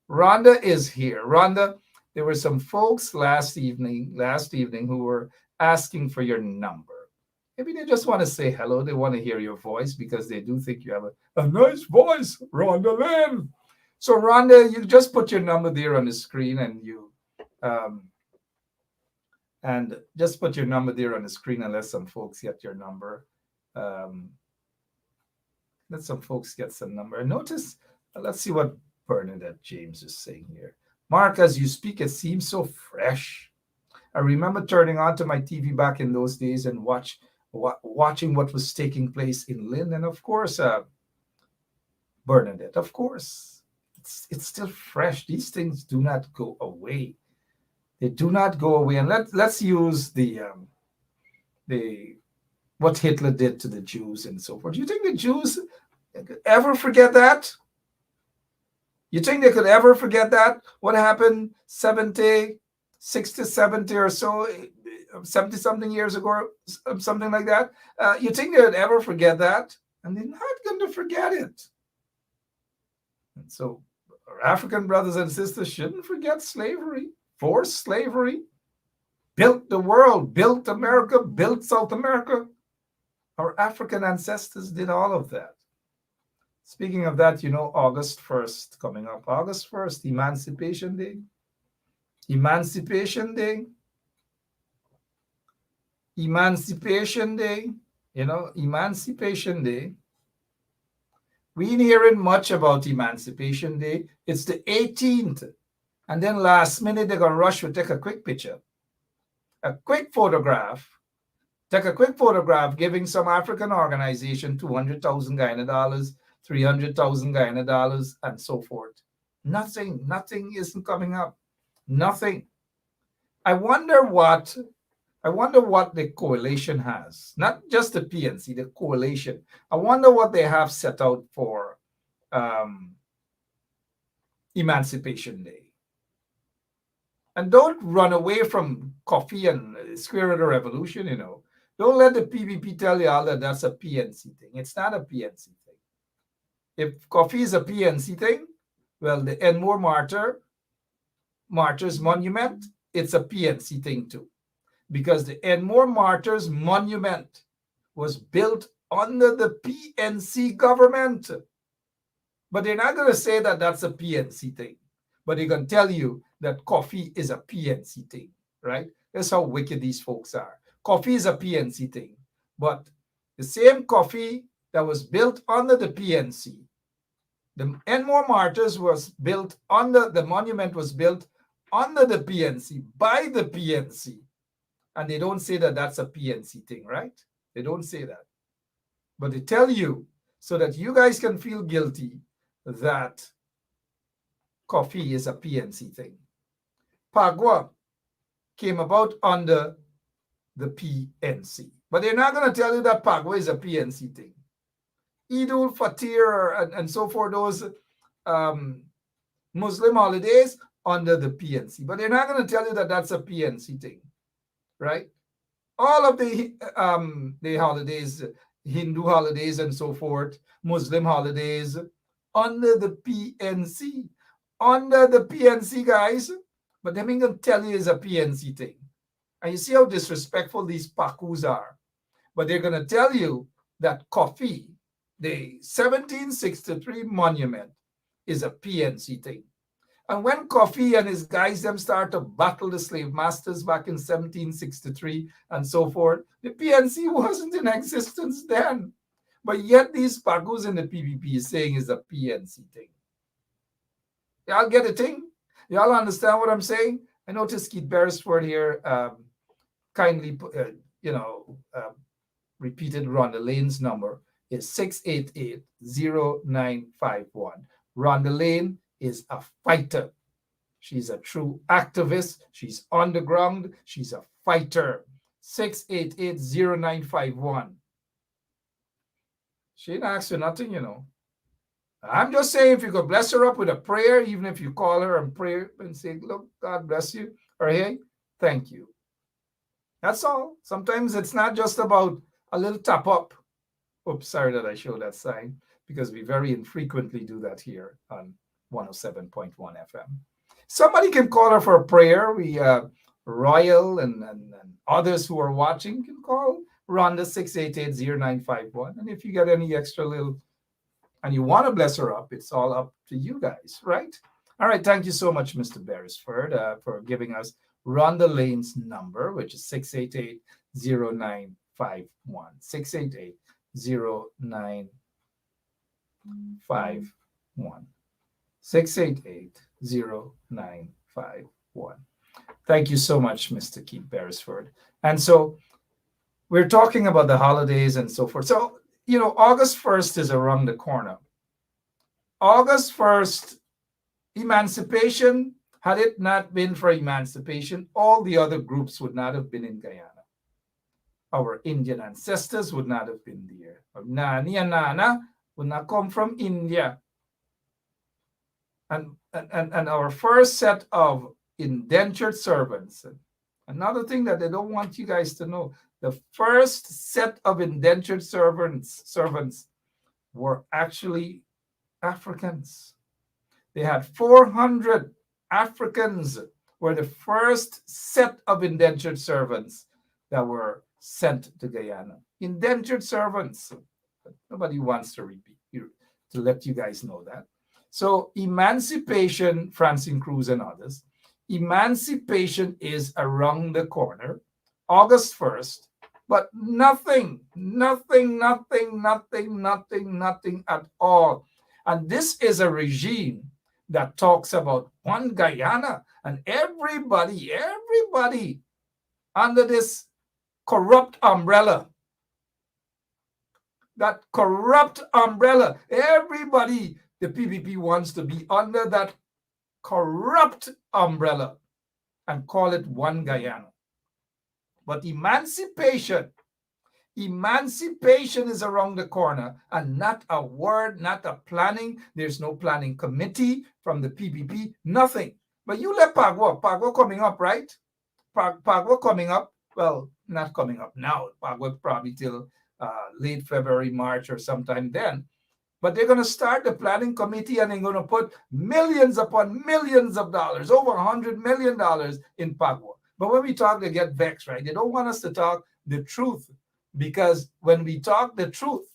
S3: Rhonda is here. Rhonda, there were some folks last evening who were asking for your number. Maybe they just want to say hello. They want to hear your voice because they do think you have a nice voice, Rhonda Lynn. So Rhonda, you just put your number there on the screen and just put your number there on the screen and let some folks get your number. Let some folks get some number. Notice, let's see what Bernadette James is saying here. Mark, as you speak, it seems so fresh. I remember turning on to my TV back in those days and watching what was taking place in Lynn. And of course, Bernadette, of course, it's still fresh. These things do not go away. They do not go away. And let's use the what Hitler did to the Jews and so forth. Do you think the Jews could ever forget that? You think they could ever forget that? What happened 60, 70 or so, 70-something years ago, something like that? You think they would ever forget that? And they're not going to forget it. And so our African brothers and sisters shouldn't forget slavery, forced slavery, built the world, built America, built South America. Our African ancestors did all of that. Speaking of that, you know, August 1st coming up. August 1st, Emancipation Day. Emancipation Day. Emancipation Day. You know, Emancipation Day. We ain't hearing much about Emancipation Day. It's the 18th. And then last minute, they're going to rush to take a quick picture. A quick photograph. Take a quick photograph giving some African organization $200,000 Guyana dollars, $300,000 Guyana dollars, and so forth. Nothing isn't coming up. Nothing. I wonder what the coalition has. Not just the PNC, the coalition. I wonder what they have set out for Emancipation Day. And don't run away from coffee and Square of the Revolution, you know. Don't let the PPP tell you all that that's a PNC thing. It's not a PNC thing. If coffee is a PNC thing, well, the Enmore Martyrs Monument, it's a PNC thing too. Because the Enmore Martyrs Monument was built under the PNC government. But they're not going to say that that's a PNC thing. But they're going to tell you that coffee is a PNC thing, right? That's how wicked these folks are. Coffee is a PNC thing, but the same coffee that was built under the PNC, the Enmore Martyrs was built under, the monument was built under the PNC, by the PNC. And they don't say that that's a PNC thing, right? They don't say that. But they tell you so that you guys can feel guilty that coffee is a PNC thing. Pagua came about under the PNC. But they're not going to tell you that Pagua is a PNC thing. Eidul Fatir and so forth, those Muslim holidays under the PNC. But they're not going to tell you that that's a PNC thing, right? All of the holidays, Hindu holidays and so forth, Muslim holidays, under the PNC. Under the PNC, guys. But they ain't going to tell you it's a PNC thing. And you see how disrespectful these Pakus are. But they're going to tell you that coffee, the 1763 monument, is a PNC thing. And when Coffee and his guys them start to battle the slave masters back in 1763 and so forth, the PNC wasn't in existence then. But yet these Pagus in the PPP is saying is a PNC thing. Y'all get a thing? Y'all understand what I'm saying? I noticed Keith Beresford here kindly, repeated Rhonda Lane's number is 688-0951. Rhonda Lane is a fighter. She's a true activist. She's underground. She's a fighter. 688-0951. She didn't ask for nothing, you know. I'm just saying, if you could bless her up with a prayer, even if you call her and pray and say, look, God bless you, or hey, thank you. That's all. Sometimes it's not just about a little tap up. Oops, sorry that I showed that sign, because we very infrequently do that here on 107.1 FM. Somebody can call her for a prayer. We, Royal and others who are watching can call Rhonda 688-0951. And if you get any extra little, and you want to bless her up, it's all up to you guys, right? All right, thank you so much, Mr. Beresford, for giving us Rhonda Lane's number, which is 688-0951. 688-0951. 688-0951. Thank you so much, Mr. Keith Beresford. And so we're talking about the holidays and so forth. So, you know, August 1st is around the corner. August 1st, emancipation, had it not been for emancipation, all the other groups would not have been in Guyana. Our Indian ancestors would not have been there. Nani and Nana would not come from India. And our first set of indentured servants, another thing that they don't want you guys to know, the first set of indentured servants were actually Africans. They had 400 Africans were the first set of indentured servants that were sent to Guyana. Indentured servants. Nobody wants to repeat, to let you guys know that. So emancipation, Francine Cruz and others, emancipation is around the corner, August 1st, but nothing at all. And this is a regime that talks about one Guyana, and everybody under this corrupt umbrella, that corrupt umbrella, everybody, the PPP wants to be under that corrupt umbrella and call it one Guyana. But emancipation is around the corner, and not a word, not a planning. There's no planning committee from the PPP, nothing. But you let Pagua coming up, right? Pagua coming up, well, not coming up now. Pagua probably till late February, March, or sometime then. But they're going to start the planning committee, and they're going to put millions upon millions of dollars, over $100 million in Pagua. But when we talk, they get vexed, right? They don't want us to talk the truth, because when we talk the truth,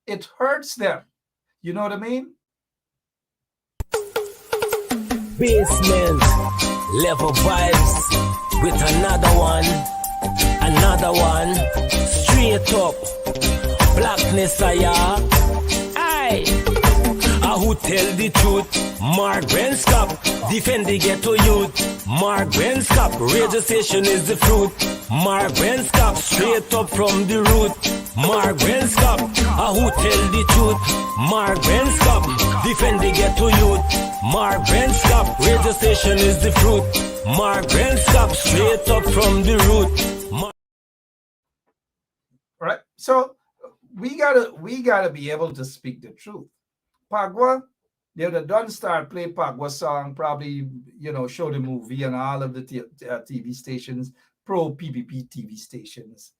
S3: it hurts them. You know what I mean?
S1: Basement level vibes. with another one, straight up, blackness aye. Who tell the truth? Mark Brenscop, defend the ghetto youth. Mark Brenscop, radio station is the fruit. Mark Brenscop, straight up from the root. Mark Brenscop, who tell the truth? Mark Brenscop, defend the ghetto youth. Mark Brenscop, radio station is the fruit. Mark Brenscop, straight up from the root.
S3: Right? So we gotta be able to speak the truth. Pagua, they would have done start play Pagua song, probably, show the movie and all of the TV stations, pro PPP TV stations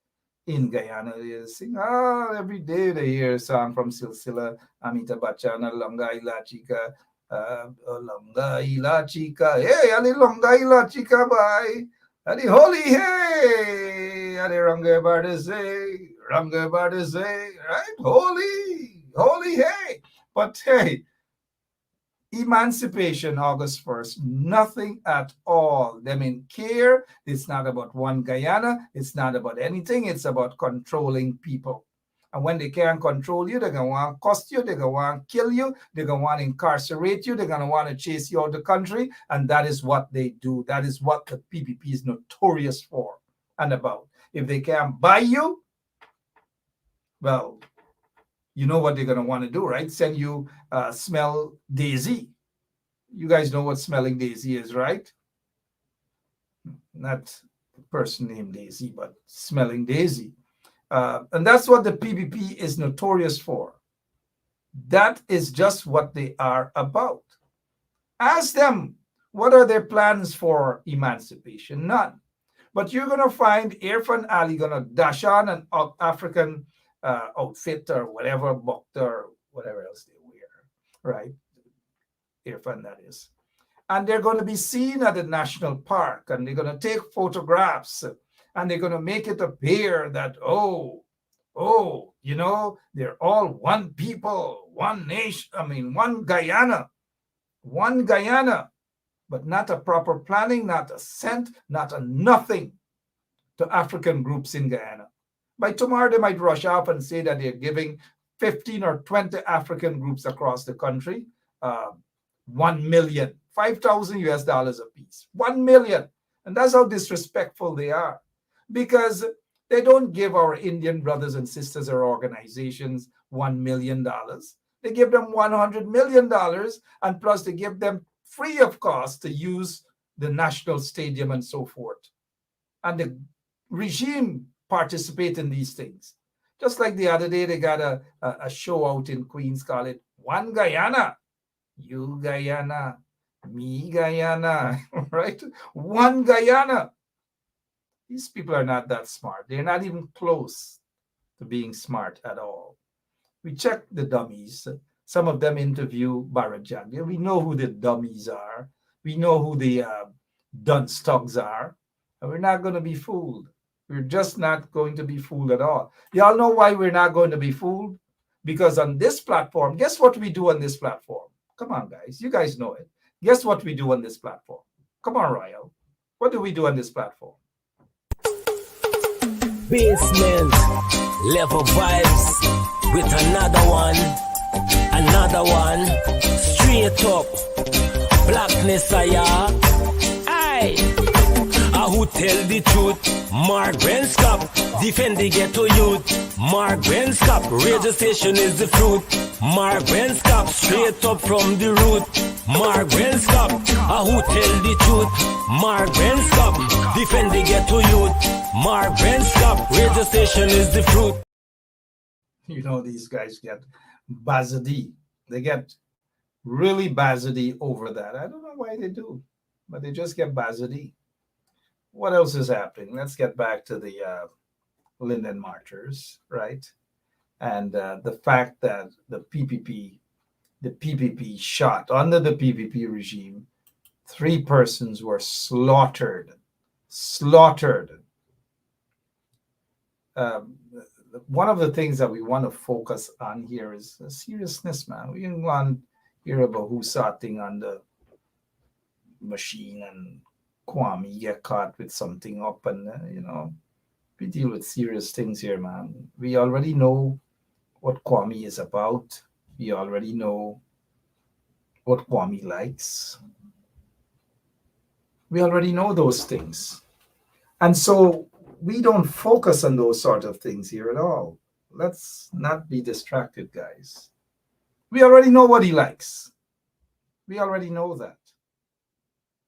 S3: in Guyana. They sing, every day they hear a song from Silsila, Amita Bachchan, Longa Ila Chica, Longa Ila Chica, hey, Ali Longa Ila Chica, bye. Ali Holy, hey, Ali Ranga Bardeze, right? Holy, hey. But hey, emancipation, August 1st, nothing at all. They mean care. It's not about one Guyana. It's not about anything. It's about controlling people. And when they can't control you, they're going to want to cost you. They're going to want to kill you. They're going to want to incarcerate you. They're going to want to chase you out of the country. And that is what they do. That is what the PPP is notorious for and about. If they can't buy you, well, you know what they're going to want to do, right? Send you smell daisy. You guys know what smelling daisy is, right? Not the person named Daisy, but smelling daisy. And that's what the PPP is notorious for. That is just what they are about. Ask them, what are their plans for emancipation? None. But you're going to find Irfan Ali going to dash on an African outfit or whatever, Bokta or whatever else they wear, right? Irfan, that is. And they're going to be seen at the national park, and they're going to take photographs, and they're going to make it appear that, they're all one people, one nation, one Guyana, but not a proper planning, not a cent, not a nothing to African groups in Guyana. By tomorrow, they might rush up and say that they're giving 15 or 20 African groups across the country 1 million, $5,000 a piece, 1 million. And that's how disrespectful they are, because they don't give our Indian brothers and sisters or organizations $1 million. They give them $100 million, and plus they give them free of cost to use the national stadium and so forth. And the regime participate in these things. Just like the other day, they got a show out in Queens, call it One Guyana. You Guyana, me Guyana, right? One Guyana. These people are not that smart. They're not even close to being smart at all. We check the dummies. Some of them interview Barajan. We know who the dummies are. We know who the dunce thugs are. And we're not going to be fooled. We're just not going to be fooled at all. Y'all know why we're not going to be fooled? Because on this platform, guess what we do on this platform? Come on, guys. You guys know it. Guess what we do on this platform? Come on, Royal. What do we do on this platform?
S1: Basement, level vibes with another one, straight up, blackness aye. Who tell the truth? Mark Brenscop, defend the ghetto youth. Mark Brenscop, radio station is the fruit. Mark Brenscop, straight up from the root. Mark Brenscop, who tell the truth? Mark Brenscop, defend the ghetto youth. Mark Brenscop, radio station is the fruit.
S3: You know, these guys get bazadi. They get really bazadi over that. I don't know why they do, but they just get bazadi. What else is happening? Let's get back to the Linden marchers, right? And the fact that the PPP shot under the PPP regime, 3 persons were slaughtered. One of the things that we want to focus on here is the seriousness, man. We didn't want to hear about who saw thing on the machine and Kwame get caught with something up, and we deal with serious things here, man. We already know what Kwame is about. We already know what Kwame likes. We already know those things. And so we don't focus on those sort of things here at all. Let's not be distracted, guys. We already know what he likes. We already know that.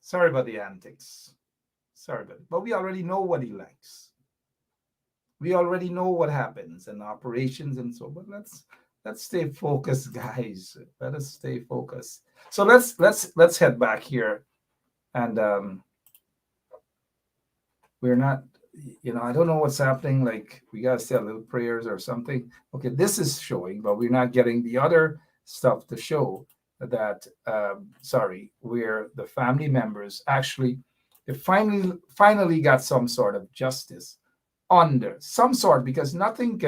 S3: Sorry about the antics. Sorry about it. But we already know what he likes. We already know what happens in operations and so. But let's stay focused, guys. Let us stay focused. So let's head back here, and we're not. I don't know what's happening. Like, we gotta say a little prayers or something. Okay, this is showing, but we're not getting the other stuff to show that. Where the family members actually, they finally got some sort of justice under some sort, because nothing,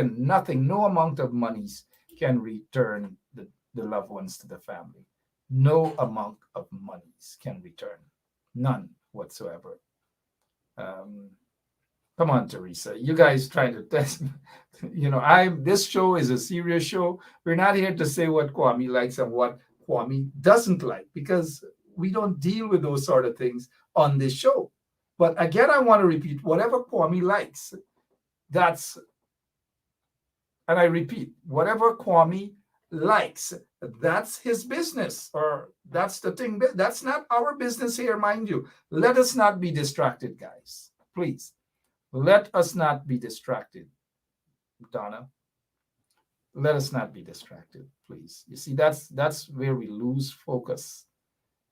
S3: no amount of monies can return the loved ones to the family. No amount of monies can return, none whatsoever. Come on, Teresa. You guys trying to test me. This show is a serious show. We're not here to say what Kwame likes and what Kwame doesn't like, because we don't deal with those sort of things on this show. But again, I want to repeat, whatever Kwame likes, and I repeat, whatever Kwame likes, that's his business, or that's the thing. That's not our business here, mind you. Let us not be distracted, guys. Please. Let us not be distracted, Donna. Let us not be distracted, please. You see, that's where we lose focus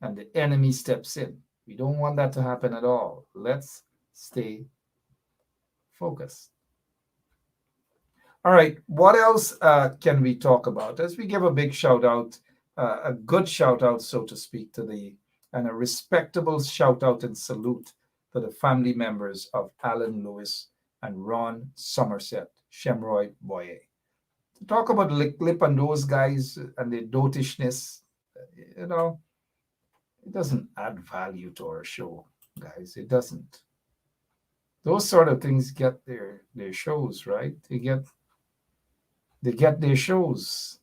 S3: and the enemy steps in. We don't want that to happen at all. Let's stay focused. All right, what else can we talk about? As we give a big shout out, a good shout out, so to speak, and a respectable shout out and salute to the family members of Alan Lewis and Ron Somerset, Shemroy Boye. To talk about Lip and those guys and their dotishness, it doesn't add value to our show, guys. It doesn't. Those sort of things get their shows, right? They get their shows.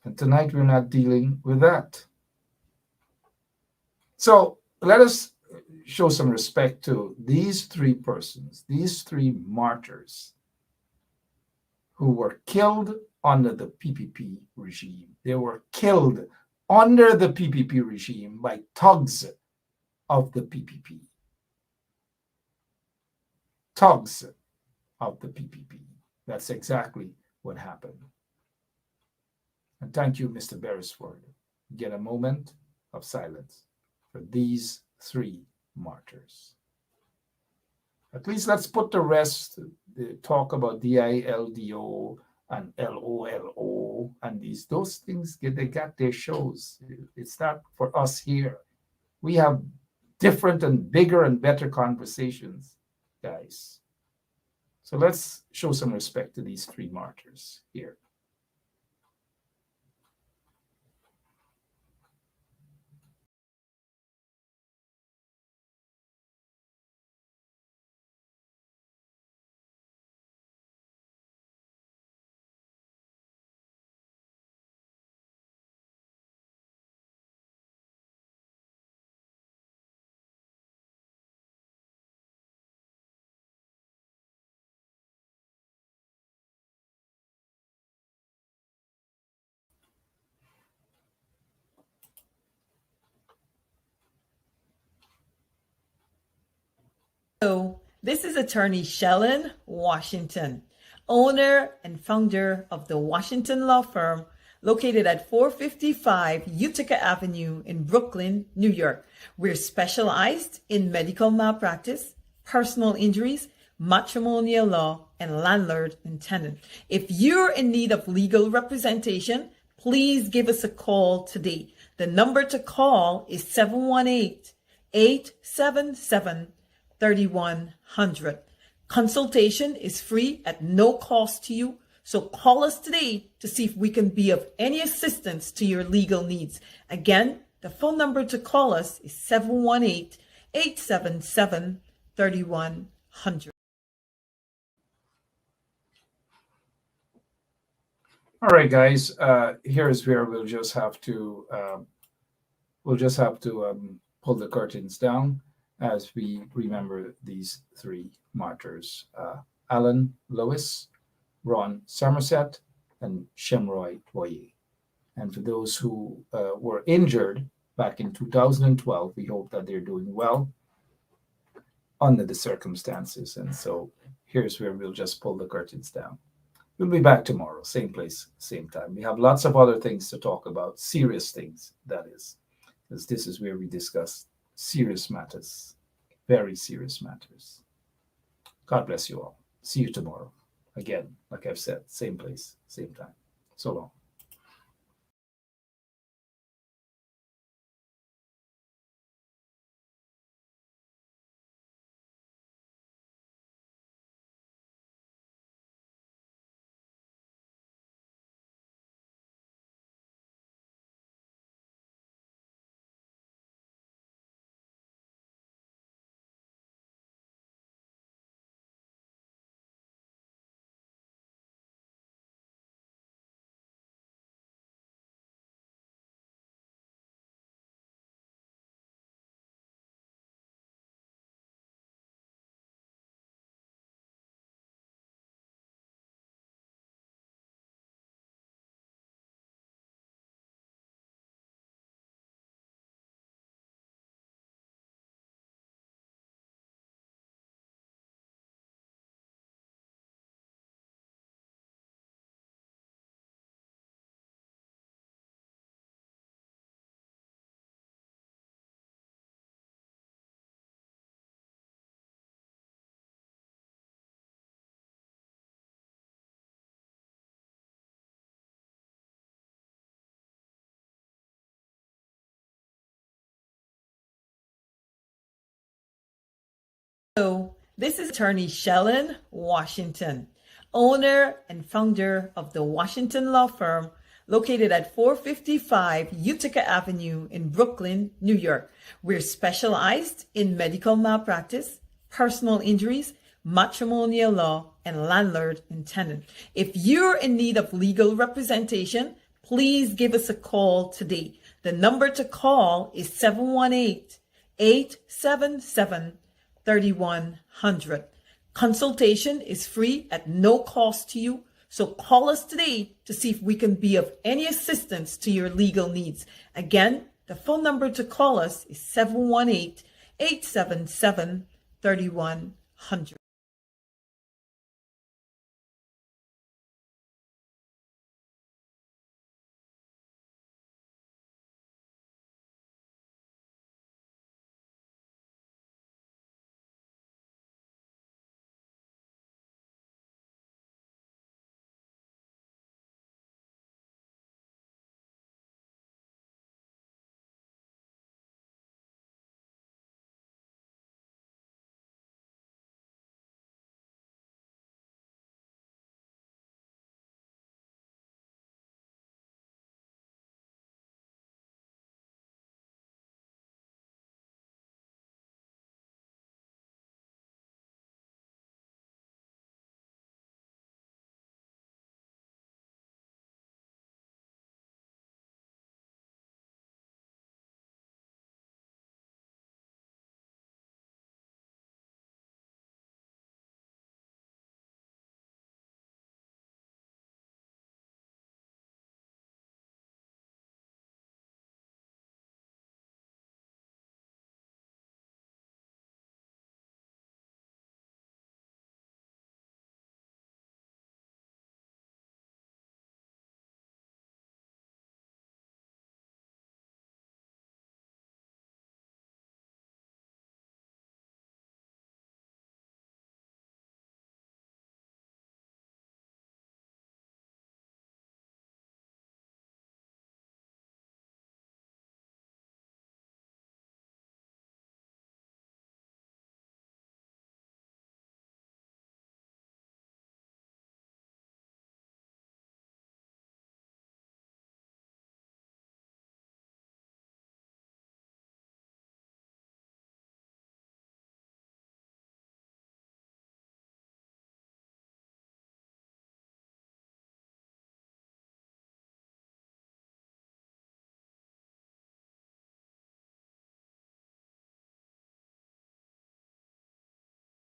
S3: And tonight we're not dealing with that. So let us show some respect to these three persons, these three martyrs who were killed under the PPP regime. They were killed under the PPP regime by thugs of the PPP. Thugs of the PPP. That's exactly what happened. And thank you, Mr. Beresford. Get a moment of silence for these three martyrs. At least let's put the rest, the talk about DILDO and LOLO and those things, they got their shows. It's not for us here. We have different and bigger and better conversations, guys. So let's show some respect to these three martyrs here.
S2: Hello, this is attorney Shellen Washington, owner and founder of the Washington Law Firm, located at 455 Utica Avenue in Brooklyn, New York. We're specialized in medical malpractice, personal injuries, matrimonial law, and landlord and tenant. If you're in need of legal representation, please give us a call today. The number to call is 718-877-3100. Consultation is free at no cost to you. So call us today to see if we can be of any assistance to your legal needs. Again, the phone number to call us is 877-3100.
S3: All right, guys. Here's where we'll just have to pull the curtains down as we remember these three martyrs: Alan Lewis, Ron Somerset, and Shemroy Boye. And for those who were injured back in 2012, we hope that they're doing well under the circumstances. And so here's where we'll just pull the curtains down. We'll be back tomorrow, same place, same time. We have lots of other things to talk about, serious things, that is, because this is where we discuss serious matters, very serious matters. God bless you all. See you tomorrow. Again, like I've said, same place, same time. So long.
S2: Hello, this is attorney Shellen Washington, owner and founder of the Washington Law Firm, located at 455 Utica Avenue in Brooklyn, New York. We're specialized in medical malpractice, personal injuries, matrimonial law, and landlord and tenant. If you're in need of legal representation, please give us a call today. The number to call is 718-877-3100. Consultation is free at no cost to you. So call us today to see if we can be of any assistance to your legal needs. Again, the phone number to call us is 718-877-3100.